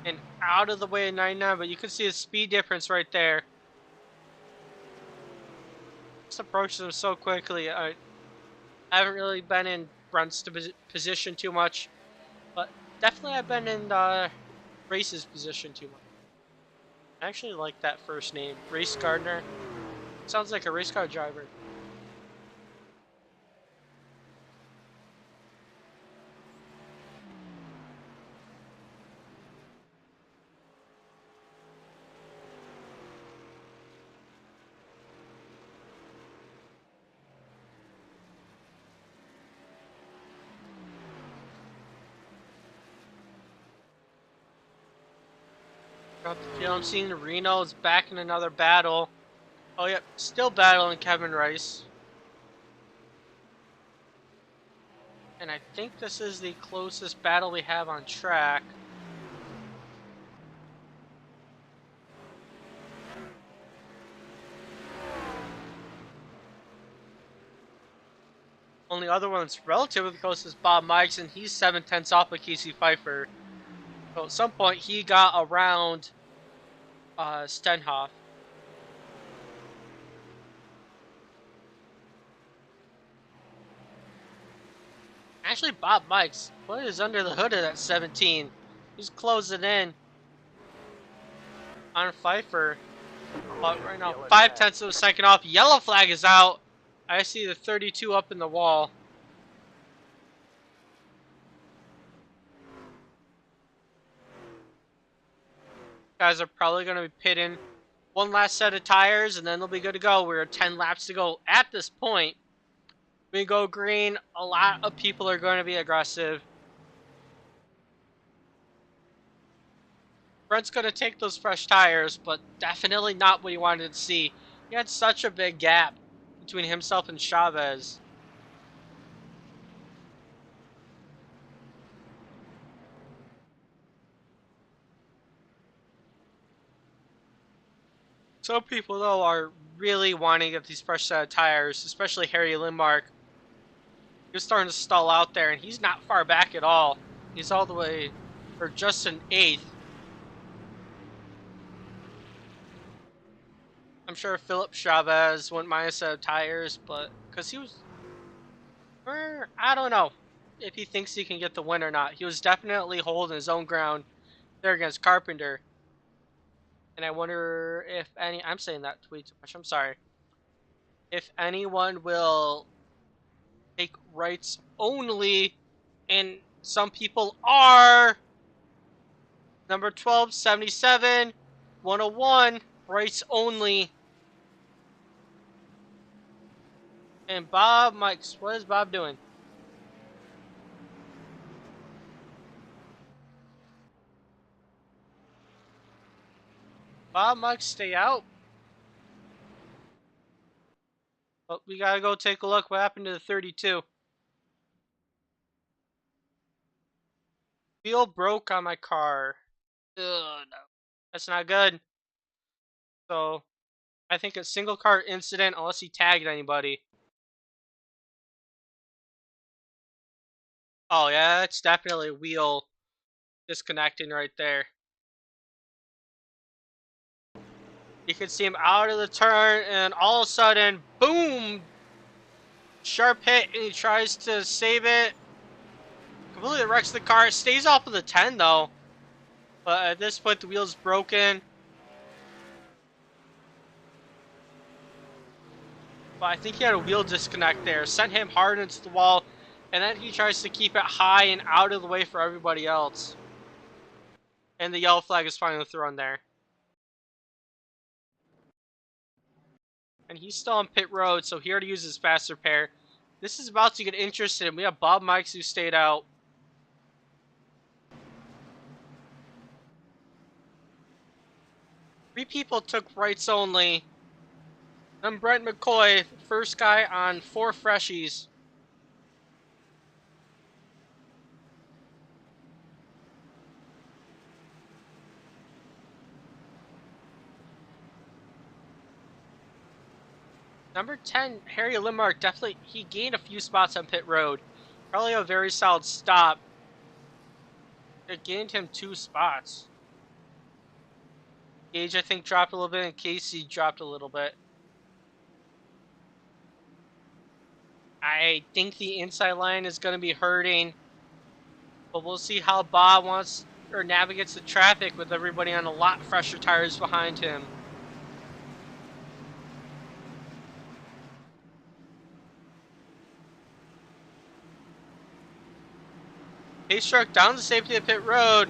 And out of the way of 99, but you can see the speed difference right there. Just approaches him so quickly. I haven't really been in Brent's position too much, but definitely I've been in Race's position too much. I actually like that first name, Race Gardner. Sounds like a race car driver. Throughout the field, I'm seeing Reno's back in another battle. Oh, yep, still battling Kevin Rice. And I think this is the closest battle we have on track. Only other one's relatively close is Bob Mikes, and he's 7/10 off of Casey Pfeiffer. So at some point, he got around Stenhoff. Actually, Bob Mikes, what is under the hood of that 17? He's closing in on Pfeiffer. But right now, 5/10 of a second off. Yellow flag is out. I see the 32 up in the wall. Guys are probably going to be pitting one last set of tires, and then they'll be good to go. We're 10 laps to go at this point. We go green. A lot of people are going to be aggressive. Brent's going to take those fresh tires, but definitely not what he wanted to see. He had such a big gap between himself and Chavez. Some people, though, are really wanting to get these fresh set of tires, especially Harry Lindmark. He was starting to stall out there, and he's not far back at all. He's all the way, or just an eighth. I'm sure Philip Chavez went minus a set of tires, but because he was, I don't know if he thinks he can get the win or not. He was definitely holding his own ground there against Carpenter. And I wonder if I'm saying that tweet too much, I'm sorry. If anyone will take rights only, and some people are. Number 1277, 101, rights only. And Bob Mikes, what is Bob doing? Bob Mikes, stay out. But we gotta go take a look what happened to the 32. Wheel broke on my car. Ugh, no. That's not good. So, I think a single car incident unless he tagged anybody. Oh yeah, it's definitely a wheel disconnecting right there. You can see him out of the turn, and all of a sudden, boom! Sharp hit, and he tries to save it. Completely wrecks the car. It stays off of the 10, though. But at this point, the wheel's broken. But I think he had a wheel disconnect there. Sent him hard into the wall. And then he tries to keep it high and out of the way for everybody else. And the yellow flag is finally thrown there. And he's still on pit road, so he already uses fast repair. This is about to get interesting. We have Bob Mikes who stayed out. Three people took rights only. Then Brent McCoy, first guy on 4 freshies. Number 10, Harry Lindmark, definitely, he gained a few spots on pit road. Probably a very solid stop. It gained him 2 spots. Gage, I think, dropped a little bit, and Casey dropped a little bit. I think the inside line is going to be hurting. But we'll see how Bob wants or navigates the traffic with everybody on a lot fresher tires behind him. He struck down the safety of pit road.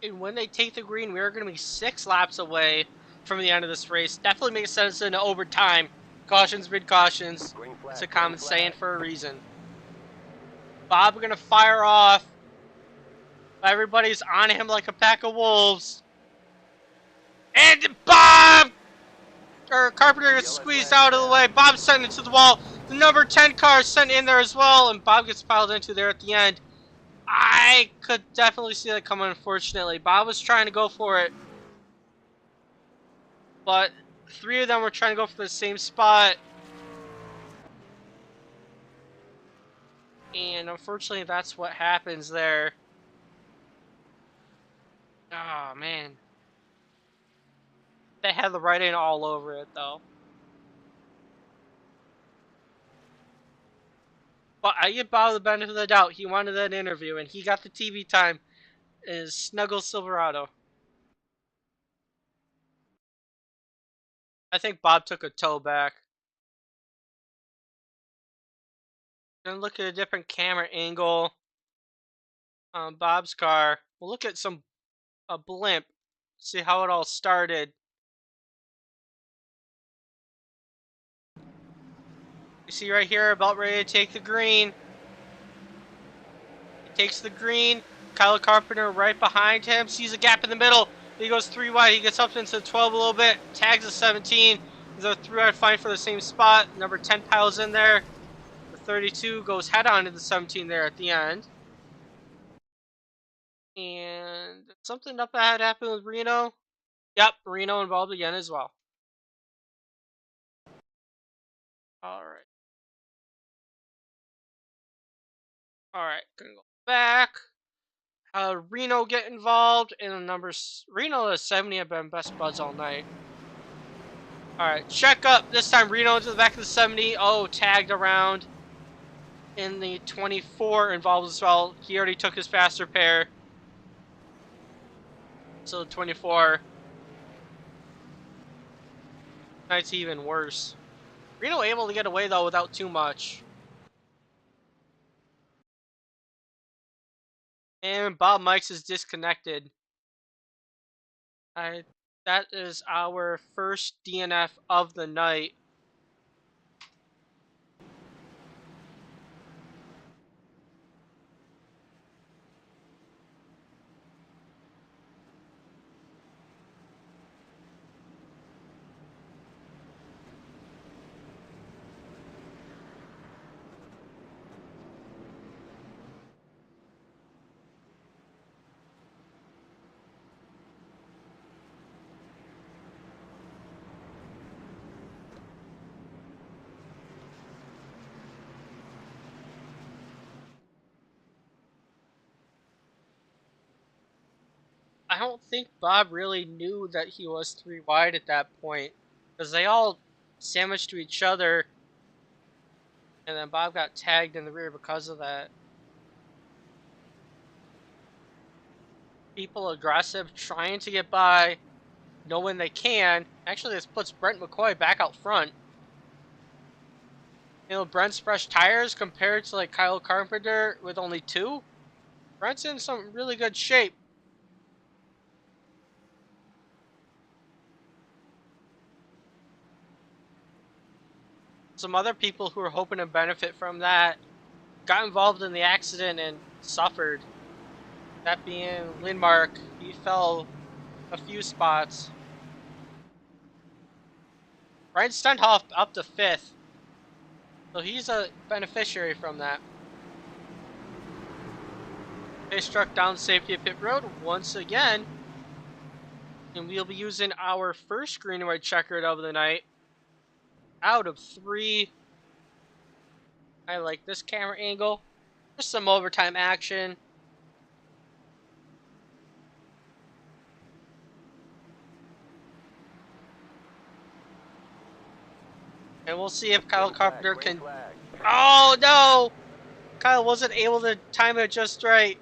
And when they take the green, we are going to be 6 laps away from the end of this race. Definitely makes sense in overtime. Cautions, mid cautions. It's a common saying for a reason. Bob going to fire off. Everybody's on him like a pack of wolves. And Bob! Carpenter gets squeezed out of the way. Bob's sent into the wall. The number 10 car is sent in there as well. And Bob gets piled into there at the end. I could definitely see that coming, unfortunately. Bob was trying to go for it. But 3 of them were trying to go for the same spot. And unfortunately, that's what happens there. Oh, man. They had the writing all over it, though. But I give Bob the benefit of the doubt. He wanted that interview, and he got the TV time. Is Snuggle Silverado. I think Bob took a toe back. Gonna look at a different camera angle on Bob's car. We'll look at a blimp, see how it all started. You see right here, about ready to take the green. He takes the green. Kyle Carpenter right behind him, sees a gap in the middle. He goes 3 wide. He gets up into the 12 a little bit, tags the 17. There's a 3 wide fight for the same spot. Number 10 piles in there. The 32 goes head on to the 17 there at the end. And something up ahead happened with Reno. Yep, Reno involved again as well. Alright. Alright, gonna go back. Reno get involved in the numbers. Reno and 70 have been best buds all night. Alright, check up. This time Reno into the back of the 70. Oh, tagged around. In the 24 involved as well. He already took his faster pair. So the 24. That's even worse. Reno able to get away though without too much. And Bob Mikes is disconnected. That is our first DNF of the night. I don't think Bob really knew that he was 3 wide at that point. Because they all sandwiched to each other. And then Bob got tagged in the rear because of that. People aggressive, trying to get by, knowing they can. Actually, this puts Brent McCoy back out front. You know, Brent's fresh tires compared to like Kyle Carpenter with only 2. Brent's in some really good shape. Some other people who were hoping to benefit from that got involved in the accident and suffered. That being Lindmark, he fell a few spots. Ryan Stenhoff up to 5th. So he's a beneficiary from that. They struck down safety at pit road once again. And we'll be using our first green and white checkered of the night. Out of 3. I like this camera angle. Just some overtime action. And we'll see if Kyle Green flag, Carpenter green can... flag. Oh, no! Kyle wasn't able to time it just right.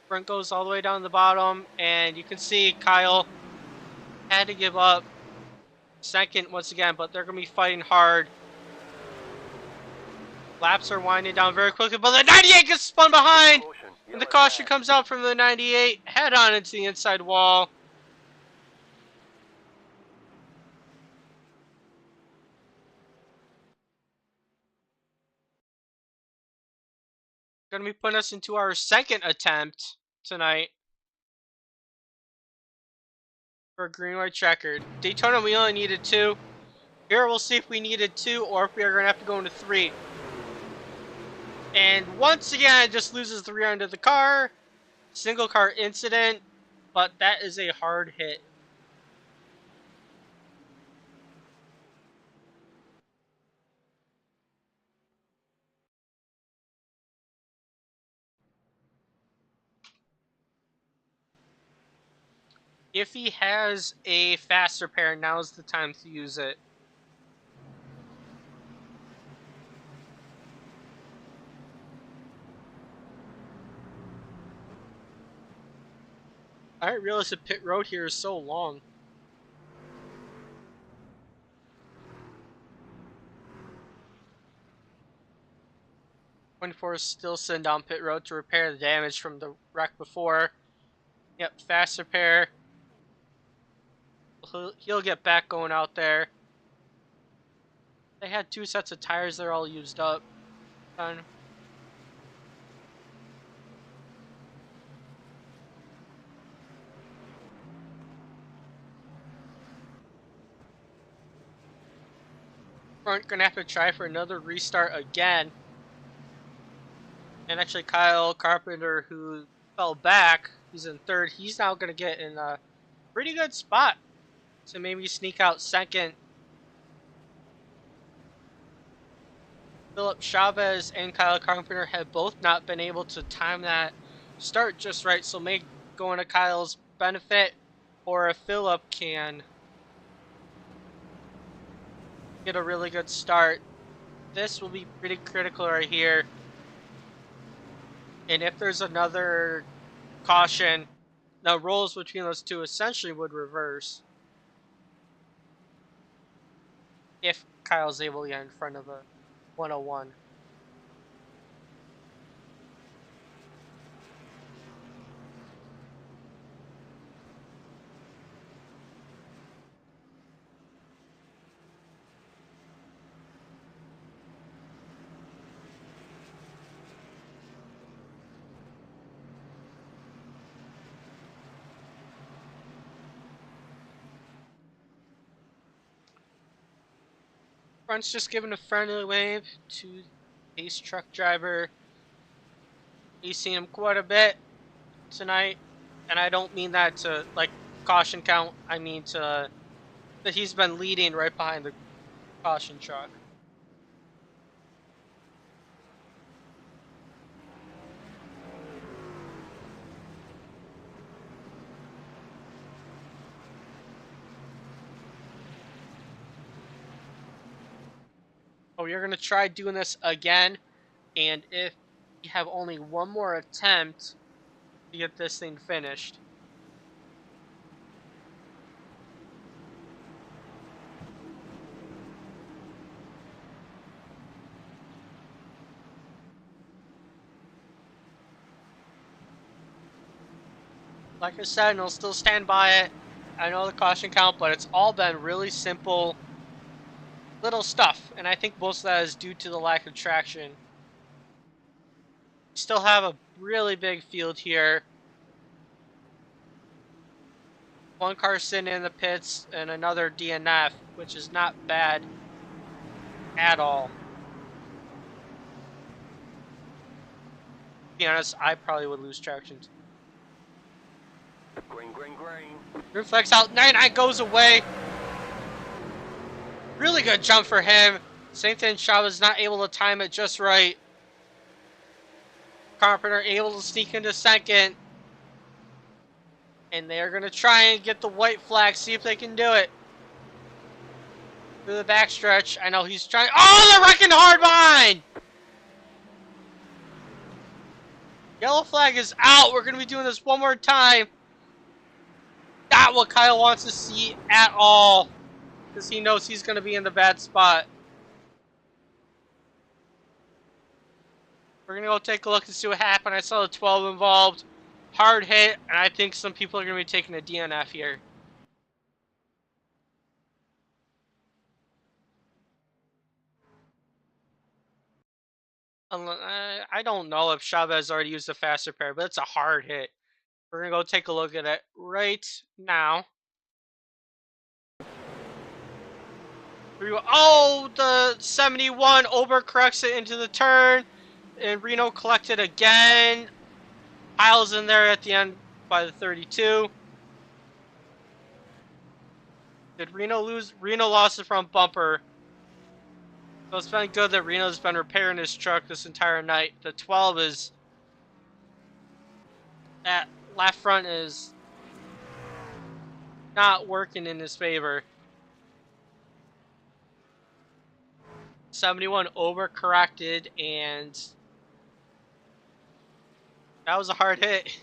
Front goes all the way down to the bottom, and you can see Kyle had to give up second once again, but they're going to be fighting hard. Laps are winding down very quickly, but the 98 gets spun behind! Caution, And the yellow caution flag. comes out from the 98, head on into the inside wall. Going to be putting us into our second attempt tonight for green white checkered. Daytona, we only needed 2. Here we'll see if we needed 2 or if we are going to have to go into 3. And once again, just loses the rear end of the car. Single car incident, but that is a hard hit. If he has a faster pair, now's the time to use it. I didn't realize the pit road here is so long. 24 is still sitting down pit road to repair the damage from the wreck before. Yep, faster pair. He'll get back going out there. They had 2 sets of tires, they're all used up. Done. Front gonna have to try for another restart again. And actually Kyle Carpenter, who fell back, he's in 3rd. He's now gonna get in a pretty good spot to maybe sneak out 2nd. Philip Chavez and Kyle Carpenter have both not been able to time that start just right, so may go into Kyle's benefit, or if Philip can get a really good start, this will be pretty critical right here. And if there's another caution, the roles between those two essentially would reverse if Kyle's able to get in front of a 101. Front's just giving a friendly wave to the Ace truck driver. He's seen him quite a bit tonight, and I don't mean that to like caution count. I mean to that he's been leading right behind the caution truck. Oh, you're gonna try doing this again, and if you have only one more attempt to get this thing finished. Like I said, and I'll still stand by it. I know the caution count, but it's all been really simple little stuff, and I think most of that is due to the lack of traction. We still have a really big field here. One car sitting in the pits and another DNF, which is not bad at all. To be honest, I probably would lose traction. Green, green, green. Green flags out, 99 goes away. Really good jump for him. Same thing, Chavez not able to time it just right. Carpenter able to sneak into second. And they're going to try and get the white flag, see if they can do it. Through the backstretch. I know he's trying. Oh, they're wrecking hard behind! Yellow flag is out. We're going to be doing this one more time. Not what Kyle wants to see at all. Because he knows he's going to be in the bad spot. We're going to go take a look and see what happened. I saw the 12 involved. Hard hit. And I think some people are going to be taking a DNF here. I don't know if Chavez already used a faster pair, but it's a hard hit. We're going to go take a look at it right now. Oh, the 71 overcorrects it into the turn. And Reno collected again. Piles in there at the end by the 32. Did Reno lose? Reno lost the front bumper. So it's been good that Reno's been repairing his truck this entire night. The 12 is... that left front is not working in his favor. 71 overcorrected, and that was a hard hit.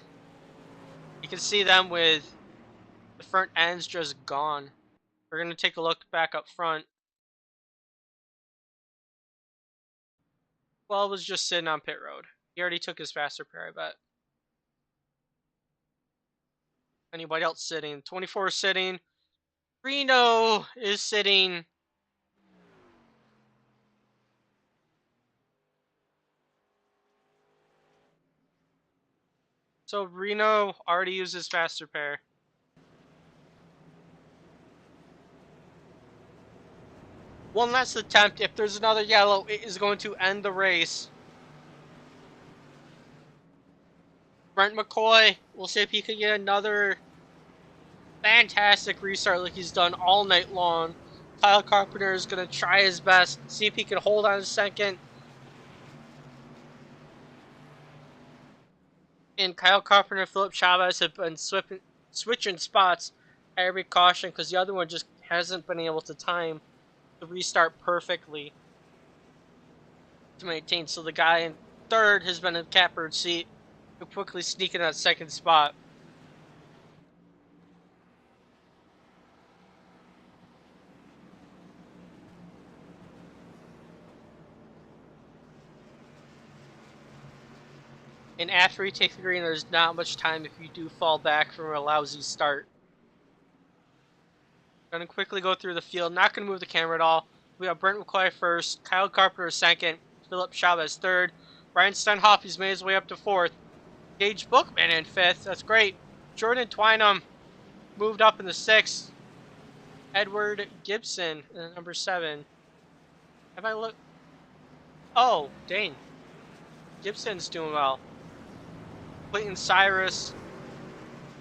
You can see them with the front ends just gone. We're going to take a look back up front. 12 was just sitting on pit road. He already took his faster pair, I bet. Anybody else sitting? 24 is sitting. Reno is sitting. So Reno already used his faster pair. One last attempt. If there's another yellow, it is going to end the race. Brent McCoy, we'll see if he can get another fantastic restart like he's done all night long. Kyle Carpenter is going to try his best, see if he can hold on a second. And Kyle Carpenter and Philip Chavez have been switching spots at every caution because the other one just hasn't been able to time the restart perfectly to maintain. So the guy in third has been in the catbird seat to quickly sneak in that second spot. And after you take the green, there's not much time if you do fall back from a lousy start. Gonna quickly go through the field. Not gonna move the camera at all. We have Brent McCoy first, Kyle Carpenter second, Philip Chavez third, Ryan Stenhoff, he's made his way up to fourth, Gage Bookman in fifth. That's great. Jordan Twynham moved up in the sixth. Edward Gibson in number 7. Have I looked? Oh, dang. Gibson's doing well. Clayton Cyrus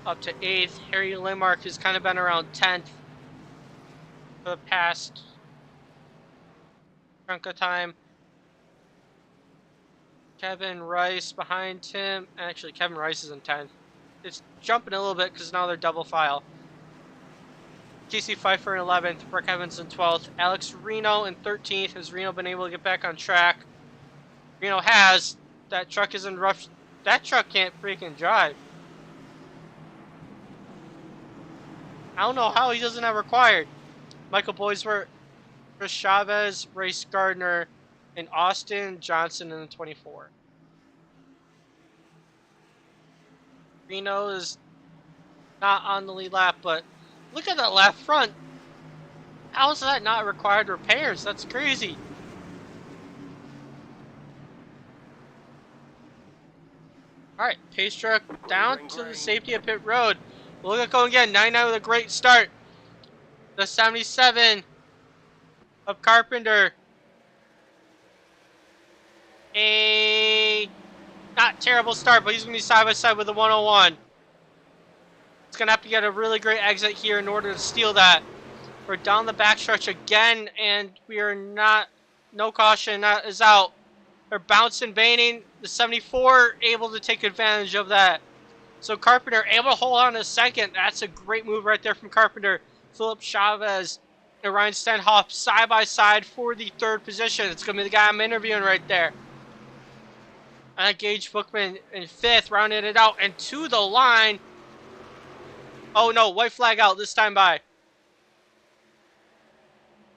up to 8th. Harry Limark has kind of been around 10th for the past chunk of time. Kevin Rice behind him. Actually, Kevin Rice is in 10th. It's jumping a little bit because now they're double file. Casey Pfeiffer in 11th. Rick Evans in 12th. Alex Reno in 13th. Has Reno been able to get back on track? Reno has. That truck is in rough. That truck can't freaking drive. I don't know how he doesn't have required. Michael Boisvert, Chris Chavez, Race Gardner, and Austin Johnson in the 24. Reno is not on the lead lap, but look at that left front. How is that not required repairs? That's crazy. Alright, pace truck down to the safety of pit road. Look at going again. 99 with a great start. The 77 of Carpenter. A not terrible start, but he's going to be side by side with the 101. He's going to have to get a really great exit here in order to steal that. We're down the backstretch again, and we are not No caution. That is out. They're bouncing, baiting. The 74 able to take advantage of that. So Carpenter able to hold on a second. That's a great move right there from Carpenter. Philip Chavez and Ryan Stenhoff side by side for the third position. It's going to be the guy I'm interviewing right there. And Gage Bookman in fifth, rounding it out and to the line. Oh no, white flag out this time by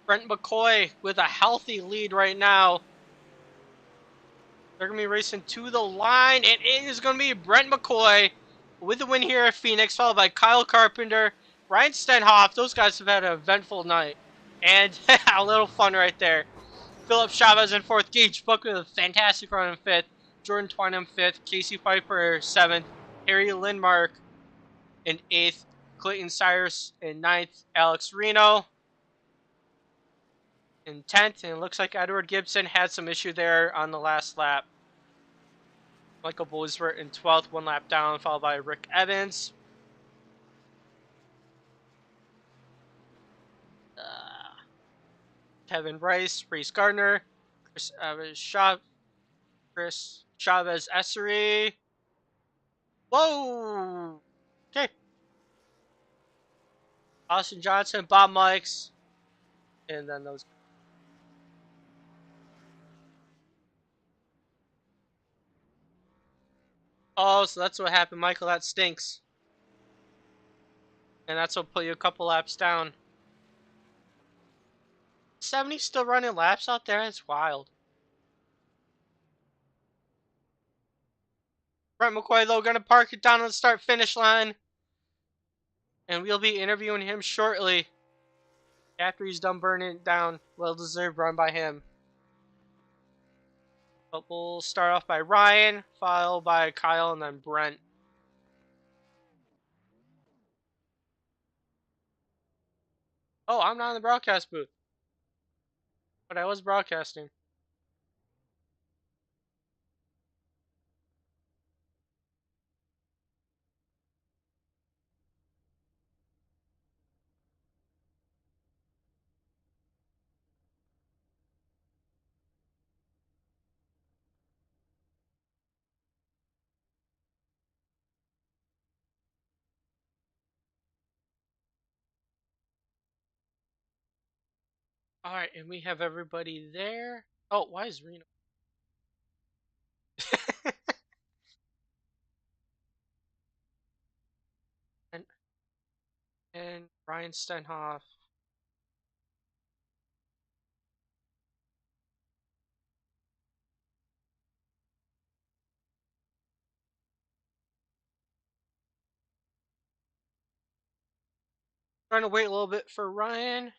Brent McCoy with a healthy lead right now. They're going to be racing to the line, and it is going to be Brent McCoy with the win here at Phoenix, followed by Kyle Carpenter, Ryan Stenhoff. Those guys have had an eventful night, and a little fun right there. Philip Chavez in fourth, Gage Bookman with a fantastic run in fifth, Jordan Twynham fifth, Casey Piper seventh, Harry Lindmark in eighth, Clayton Cyrus in ninth, Alex Reno in 10th, and it looks like Edward Gibson had some issue there on the last lap. Michael Boisvert in 12th, one lap down, followed by Rick Evans. Kevin Rice, Reese Gardner, Chris Chavez Essery. Whoa! Okay. Austin Johnson, Bob Mikes, and then those. Oh, so that's what happened, Michael. That stinks. And that's what put you a couple laps down. 70 still running laps out there? That's wild. Brent McCoy, though, going to park it down on the start finish line. And we'll be interviewing him shortly after he's done burning it down. Well deserved run by him. But we'll start off by Ryan, followed by Kyle, and then Brent. Oh, I'm not in the broadcast booth, but I was broadcasting. All right, and we have everybody there. Oh, why is Reno? and Ryan Stenhoff. Trying to wait a little bit for Ryan.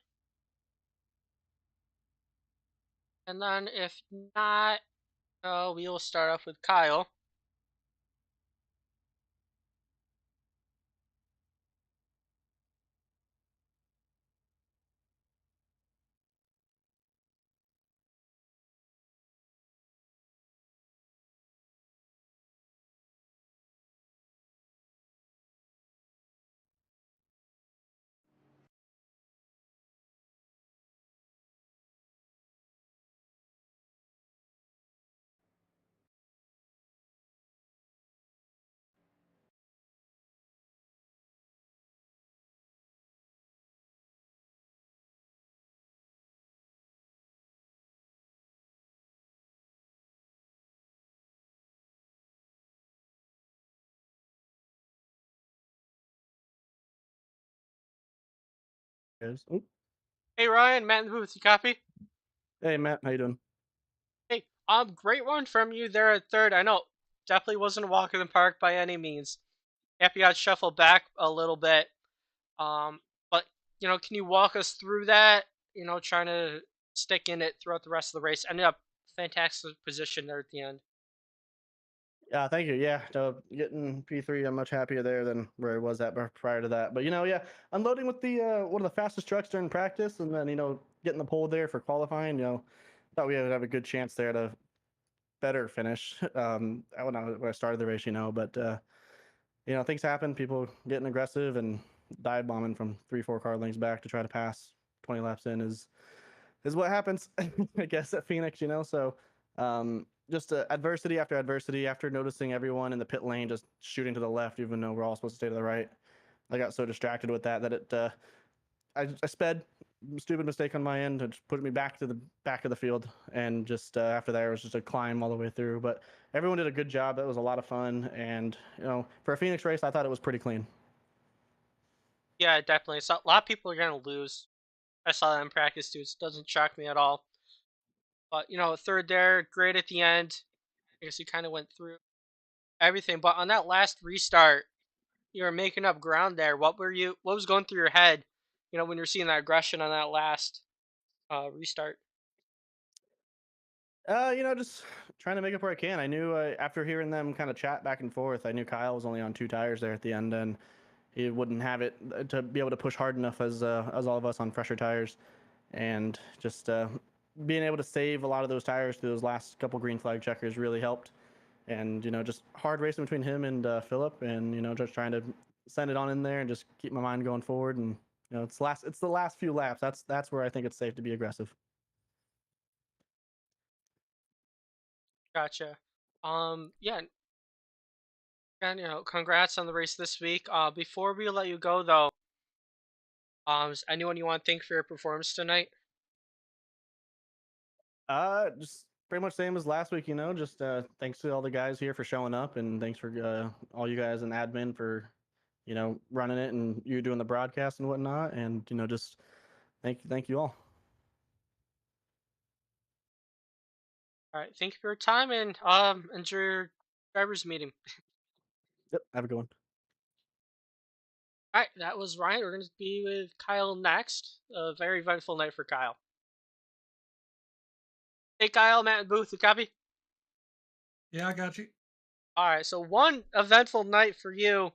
And then if not, we will start off with Kyle. Yes. Oh, Hey Ryan, Matt in the booth, you copy? hey Matt, how you doing? Hey, great one from you there at third. I know, definitely wasn't a walk in the park by any means. Happy got shuffled back a little bit. But can you walk us through that? Trying to stick in it throughout the rest of the race. Ended up fantastic position there at the end. Yeah, thank you. Yeah, getting P3, I'm much happier there than where I was at prior to that. But yeah, unloading with the one of the fastest trucks during practice, and then getting the pole there for qualifying. Thought we would have a good chance there to better finish. When I started the race, but things happen. People getting aggressive and dive bombing from 3-4 car lengths back to try to pass 20 laps in is is what happens, I guess, at Phoenix. So just adversity after adversity. After noticing everyone in the pit lane just shooting to the left, even though we're all supposed to stay to the right, I got so distracted with that it I sped. Stupid mistake on my end, which put me back to the back of the field, and just after that, it was just a climb all the way through. But everyone did a good job. That was a lot of fun, and for a Phoenix race, I thought it was pretty clean. Yeah, definitely. So a lot of people are gonna lose. I saw that in practice too. It doesn't shock me at all. But third there, great at the end. I guess you kind of went through everything. But on that last restart, you were making up ground there. What was going through your head? When you're seeing that aggression on that last restart. Just trying to make up where I can. I knew after hearing them kind of chat back and forth, I knew Kyle was only on 2 tires there at the end, and he wouldn't have it to be able to push hard enough as all of us on fresher tires, and just being able to save a lot of those tires through those last couple green flag checkers really helped. And just hard racing between him and Philip, and just trying to send it on in there and just keep my mind going forward. And it's the last few laps. That's where I think it's safe to be aggressive. Gotcha. Yeah, and congrats on the race this week. Before we let you go though, is anyone you want to thank for your performance tonight? Just pretty much same as last week. Just thanks to all the guys here for showing up, and thanks for all you guys in admin for running it, and you doing the broadcast and whatnot. And just thank you all. All right, thank you for your time and enjoy your drivers meeting. Yep, have a good one. All right, that was Ryan. We're going to be with Kyle next. A very eventful night for Kyle. Hey, Kyle, Matt, and Booth, you copy? Yeah, I got you. All right, so one eventful night for you.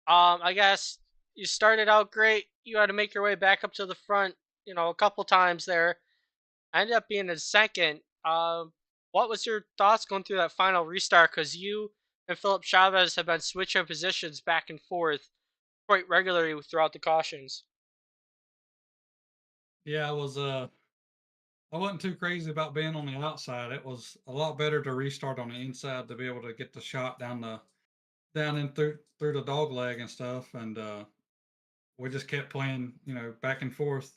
I guess you started out great. You had to make your way back up to the front, a couple times there. I ended up being in second. What was your thoughts going through that final restart? Because you and Philip Chavez have been switching positions back and forth quite regularly throughout the cautions. Yeah, I wasn't too crazy about being on the outside. It was a lot better to restart on the inside to be able to get the shot down in through the dog leg and stuff. And we just kept playing, back and forth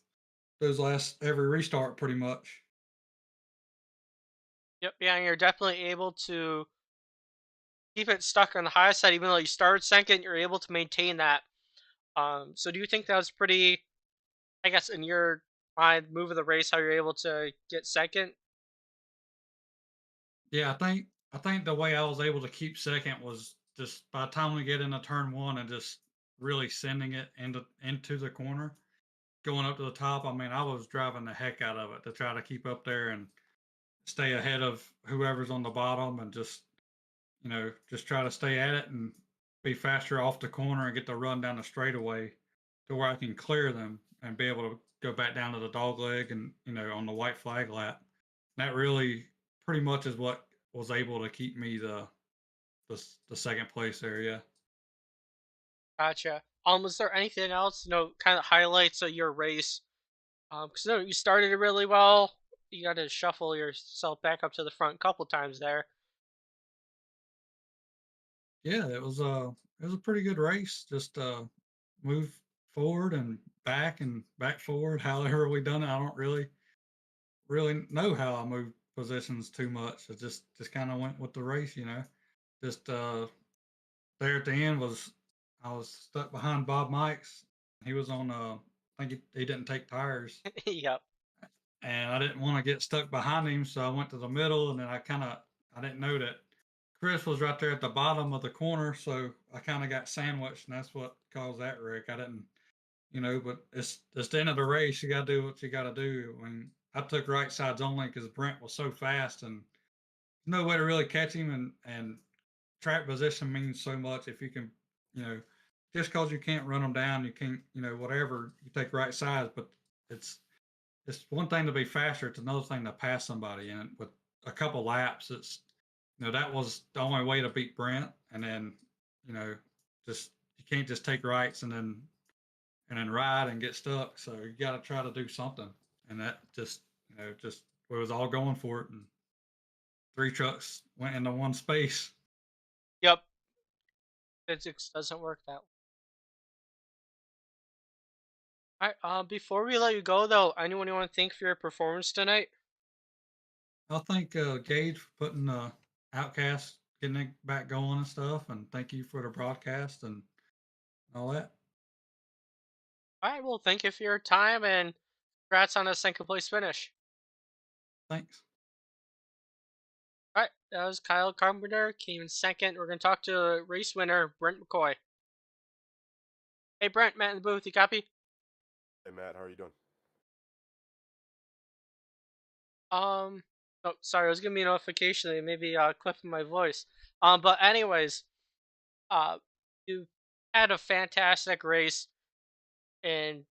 those last every restart pretty much. Yep, yeah, and you're definitely able to keep it stuck on the high side, even though you started second. You're able to maintain that. So do you think that was pretty? I guess in your mind, move of the race, how you're able to get second? Yeah, I think the way I was able to keep second was just by the time we get into turn one and just really sending it into the corner, going up to the top. I mean, I was driving the heck out of it to try to keep up there and stay ahead of whoever's on the bottom and just try to stay at it and be faster off the corner and get the run down the straightaway to where I can clear them and be able to go back down to the dog leg and on the white flag lap. That really pretty much is what was able to keep me the second place there. Yeah. Gotcha. Was there anything else, kind of highlights of your race? Because you started it really well. You got to shuffle yourself back up to the front a couple times there. Yeah, it was a pretty good race. Just move forward and back forward. However we done it, I don't really know how I moved positions too much. It just kind of went with the race. Just there at the end was I was stuck behind Bob Mikes. He was on I think he didn't take tires, Yep. and I didn't want to get stuck behind him, so I went to the middle, and then I didn't know that Chris was right there at the bottom of the corner, so I kind of got sandwiched, and that's what caused that wreck. I didn't, but it's the end of the race. You got to do what you got to do. I mean, I took right sides only because Brent was so fast, and no way to really catch him. And track position means so much. If you can, you know, just because you can't run them down, you can't, whatever. You take right sides, but it's it's one thing to be faster. It's another thing to pass somebody. And with a couple laps, that was the only way to beat Brent. And then, you know, just you can't just take rights and then ride and get stuck. So you got to try to do something. and that just just we was all going for it, and 3 trucks went into one space. Yep, physics doesn't work that way. All right. Before we let you go, though, anyone you want to thank for your performance tonight? I thank Gage for putting Outcast getting it back going and stuff, and thank you for the broadcast and all that. All right. Well, thank you for your time and congrats on a second place finish. Thanks. All right. That was Kyle Carpenter. Came in second. We're going to talk to race winner Brent McCoy. Hey, Brent, Matt in the booth. You copy? Hey Matt, how are you doing? Um. Oh, sorry. I was giving me a notification that maybe clipping my voice. But anyways, uh, you had a fantastic race, and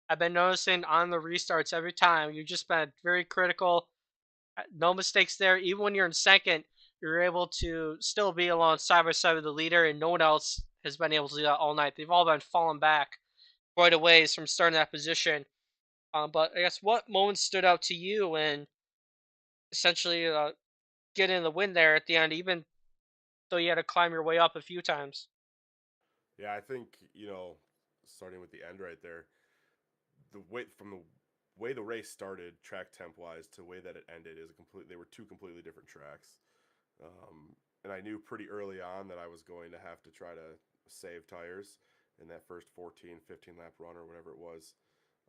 I've been noticing on the restarts every time you've just been very critical. No mistakes there. Even when you're in second, you're able to still be along side by side with the leader, and no one else has been able to do that all night. They've all been falling back quite a ways from starting that position. But I guess what moments stood out to you and essentially getting the win there at the end, even though you had to climb your way up a few times? Yeah, I think, starting with the end right there, the way the race started, track temp wise, to the way that it ended is they were two completely different tracks. And I knew pretty early on that I was going to have to try to save tires in that first 14, 15 lap run or whatever it was.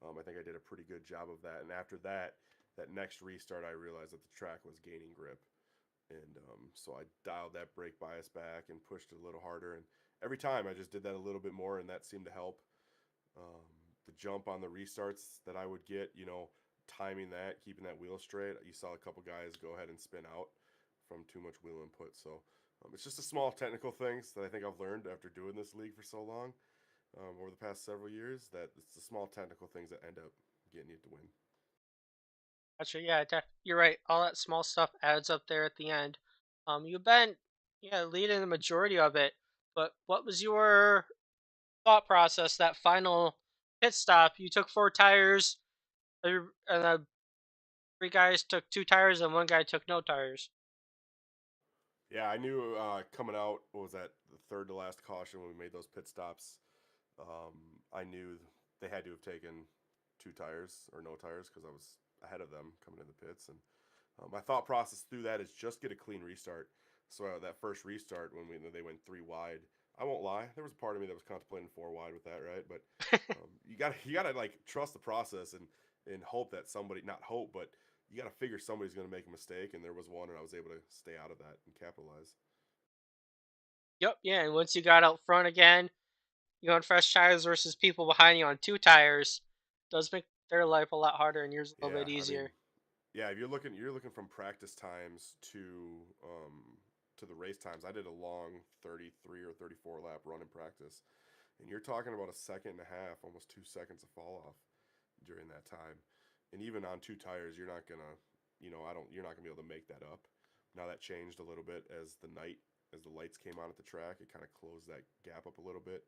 I think I did a pretty good job of that. And after that next restart, I realized that the track was gaining grip. And so I dialed that brake bias back and pushed it a little harder. And every time I just did that a little bit more, and that seemed to help. Um, the jump on the restarts that I would get, timing that, keeping that wheel straight. You saw a couple guys go ahead and spin out from too much wheel input. So it's just the small technical things that I think I've learned after doing this league for so long, over the past several years, that it's the small technical things that end up getting you to win. Actually, yeah, you're right. All that small stuff adds up there at the end. You've been, yeah, leading the majority of it. But what was your thought process that final pit stop? You took four tires, and three guys took two tires, and one guy took no tires. Yeah, I knew coming out, what was that, the third to last caution when we made those pit stops. I knew they had to have taken two tires or no tires because I was ahead of them coming in the pits. And my thought process through that is just get a clean restart. So that first restart when they went three wide, I won't lie, there was a part of me that was contemplating four wide with that, right? But you gotta like trust the process and hope that somebody, not hope, but you gotta figure somebody's gonna make a mistake, and there was one, and I was able to stay out of that and capitalize. Yep, yeah. And once you got out front again, you on fresh tires versus people behind you on two tires, does make their life a lot harder and yours a little Yeah, bit I mean, easier. yeah, if you're looking from practice times to the race times. I did a long 33 or 34 lap run in practice, and you're talking about a second and a half, almost 2 seconds of fall off during that time. And even on two tires, you're not gonna, you're not gonna be able to make that up. Now that changed a little bit as the lights came on at the track. It kind of closed that gap up a little bit,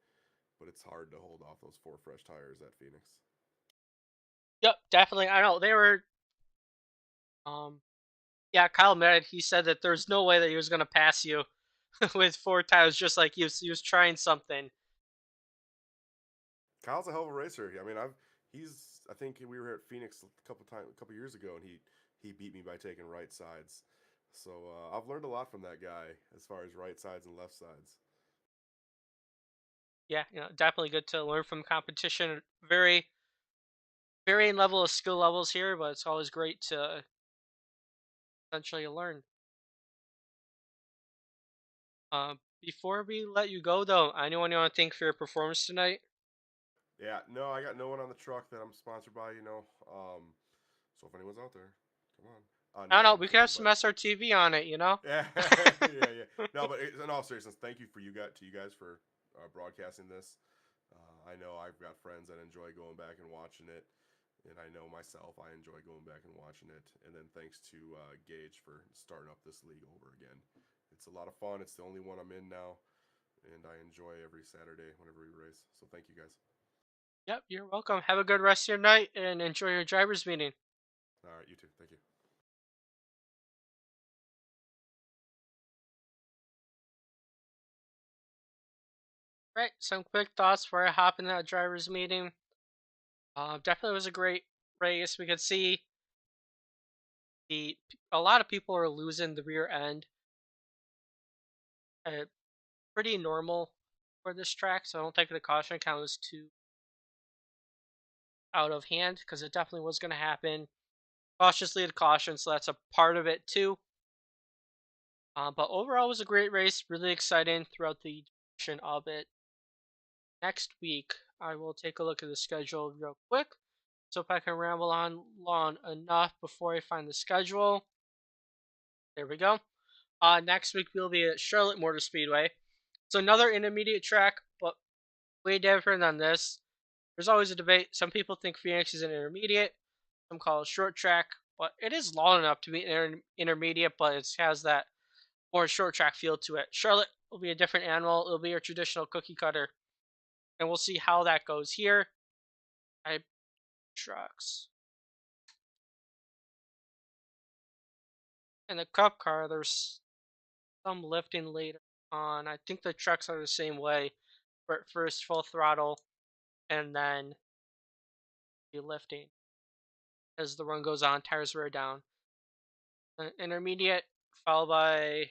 but it's hard to hold off those four fresh tires at Phoenix. Yep, definitely. I know they were. Um, yeah, Kyle Merritt. He said that there's no way that he was gonna pass you with four tires, just like he was trying something. Kyle's a hell of a racer. I mean, I think we were at Phoenix a couple years ago, and he beat me by taking right sides. So I've learned a lot from that guy as far as right sides and left sides. Yeah, definitely good to learn from competition. Very varying level of skill levels here, but it's always great to essentially learn. Before we let you go, though, anyone you want to thank for your performance tonight? Yeah, no, I got no one on the truck that I'm sponsored by. So if anyone's out there, come on. I don't No, know. I'm We could have kidding. some But SRTV on it, you know? yeah, yeah, yeah. No, but in all seriousness, thank you to you guys for broadcasting this. I know I've got friends that enjoy going back and watching it, and I know myself I enjoy going back and watching it. And then thanks to Gage for starting up this league over again. It's a lot of fun. It's the only one I'm in now, and I enjoy every Saturday whenever we race. So thank you guys. Yep, you're welcome. Have a good rest of your night and enjoy your driver's meeting. All right, you too. Thank you. Right, some quick thoughts before I hop in that driver's meeting. Definitely was a great race. We could see a lot of people are losing the rear end. Uh, Pretty normal for this track, so I don't think the caution count was too out of hand because it definitely was going to happen. Cautiously to caution, so that's a part of it too. But overall, it was a great race. Really exciting throughout the duration of it. Next week, I will take a look at the schedule real quick. So if I can ramble on long enough before I find the schedule. There we go. Next week we'll be at Charlotte Motor Speedway. It's another intermediate track, but way different than this. There's always a debate. Some people think Phoenix is an intermediate. Some call it short track, but it is long enough to be intermediate, but it has that more short track feel to it. Charlotte will be a different animal. It'll be your traditional cookie cutter, and we'll see how that goes here. Type trucks. In the Cup car, there's some lifting later on. I think the trucks are the same way. First full throttle, and then the lifting as the run goes on. Tires wear down. Intermediate, followed by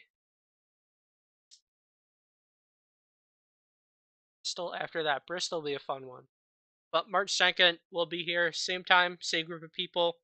Bristol after that. Bristol will be a fun one. But March 2nd, we'll be here, same time, same group of people.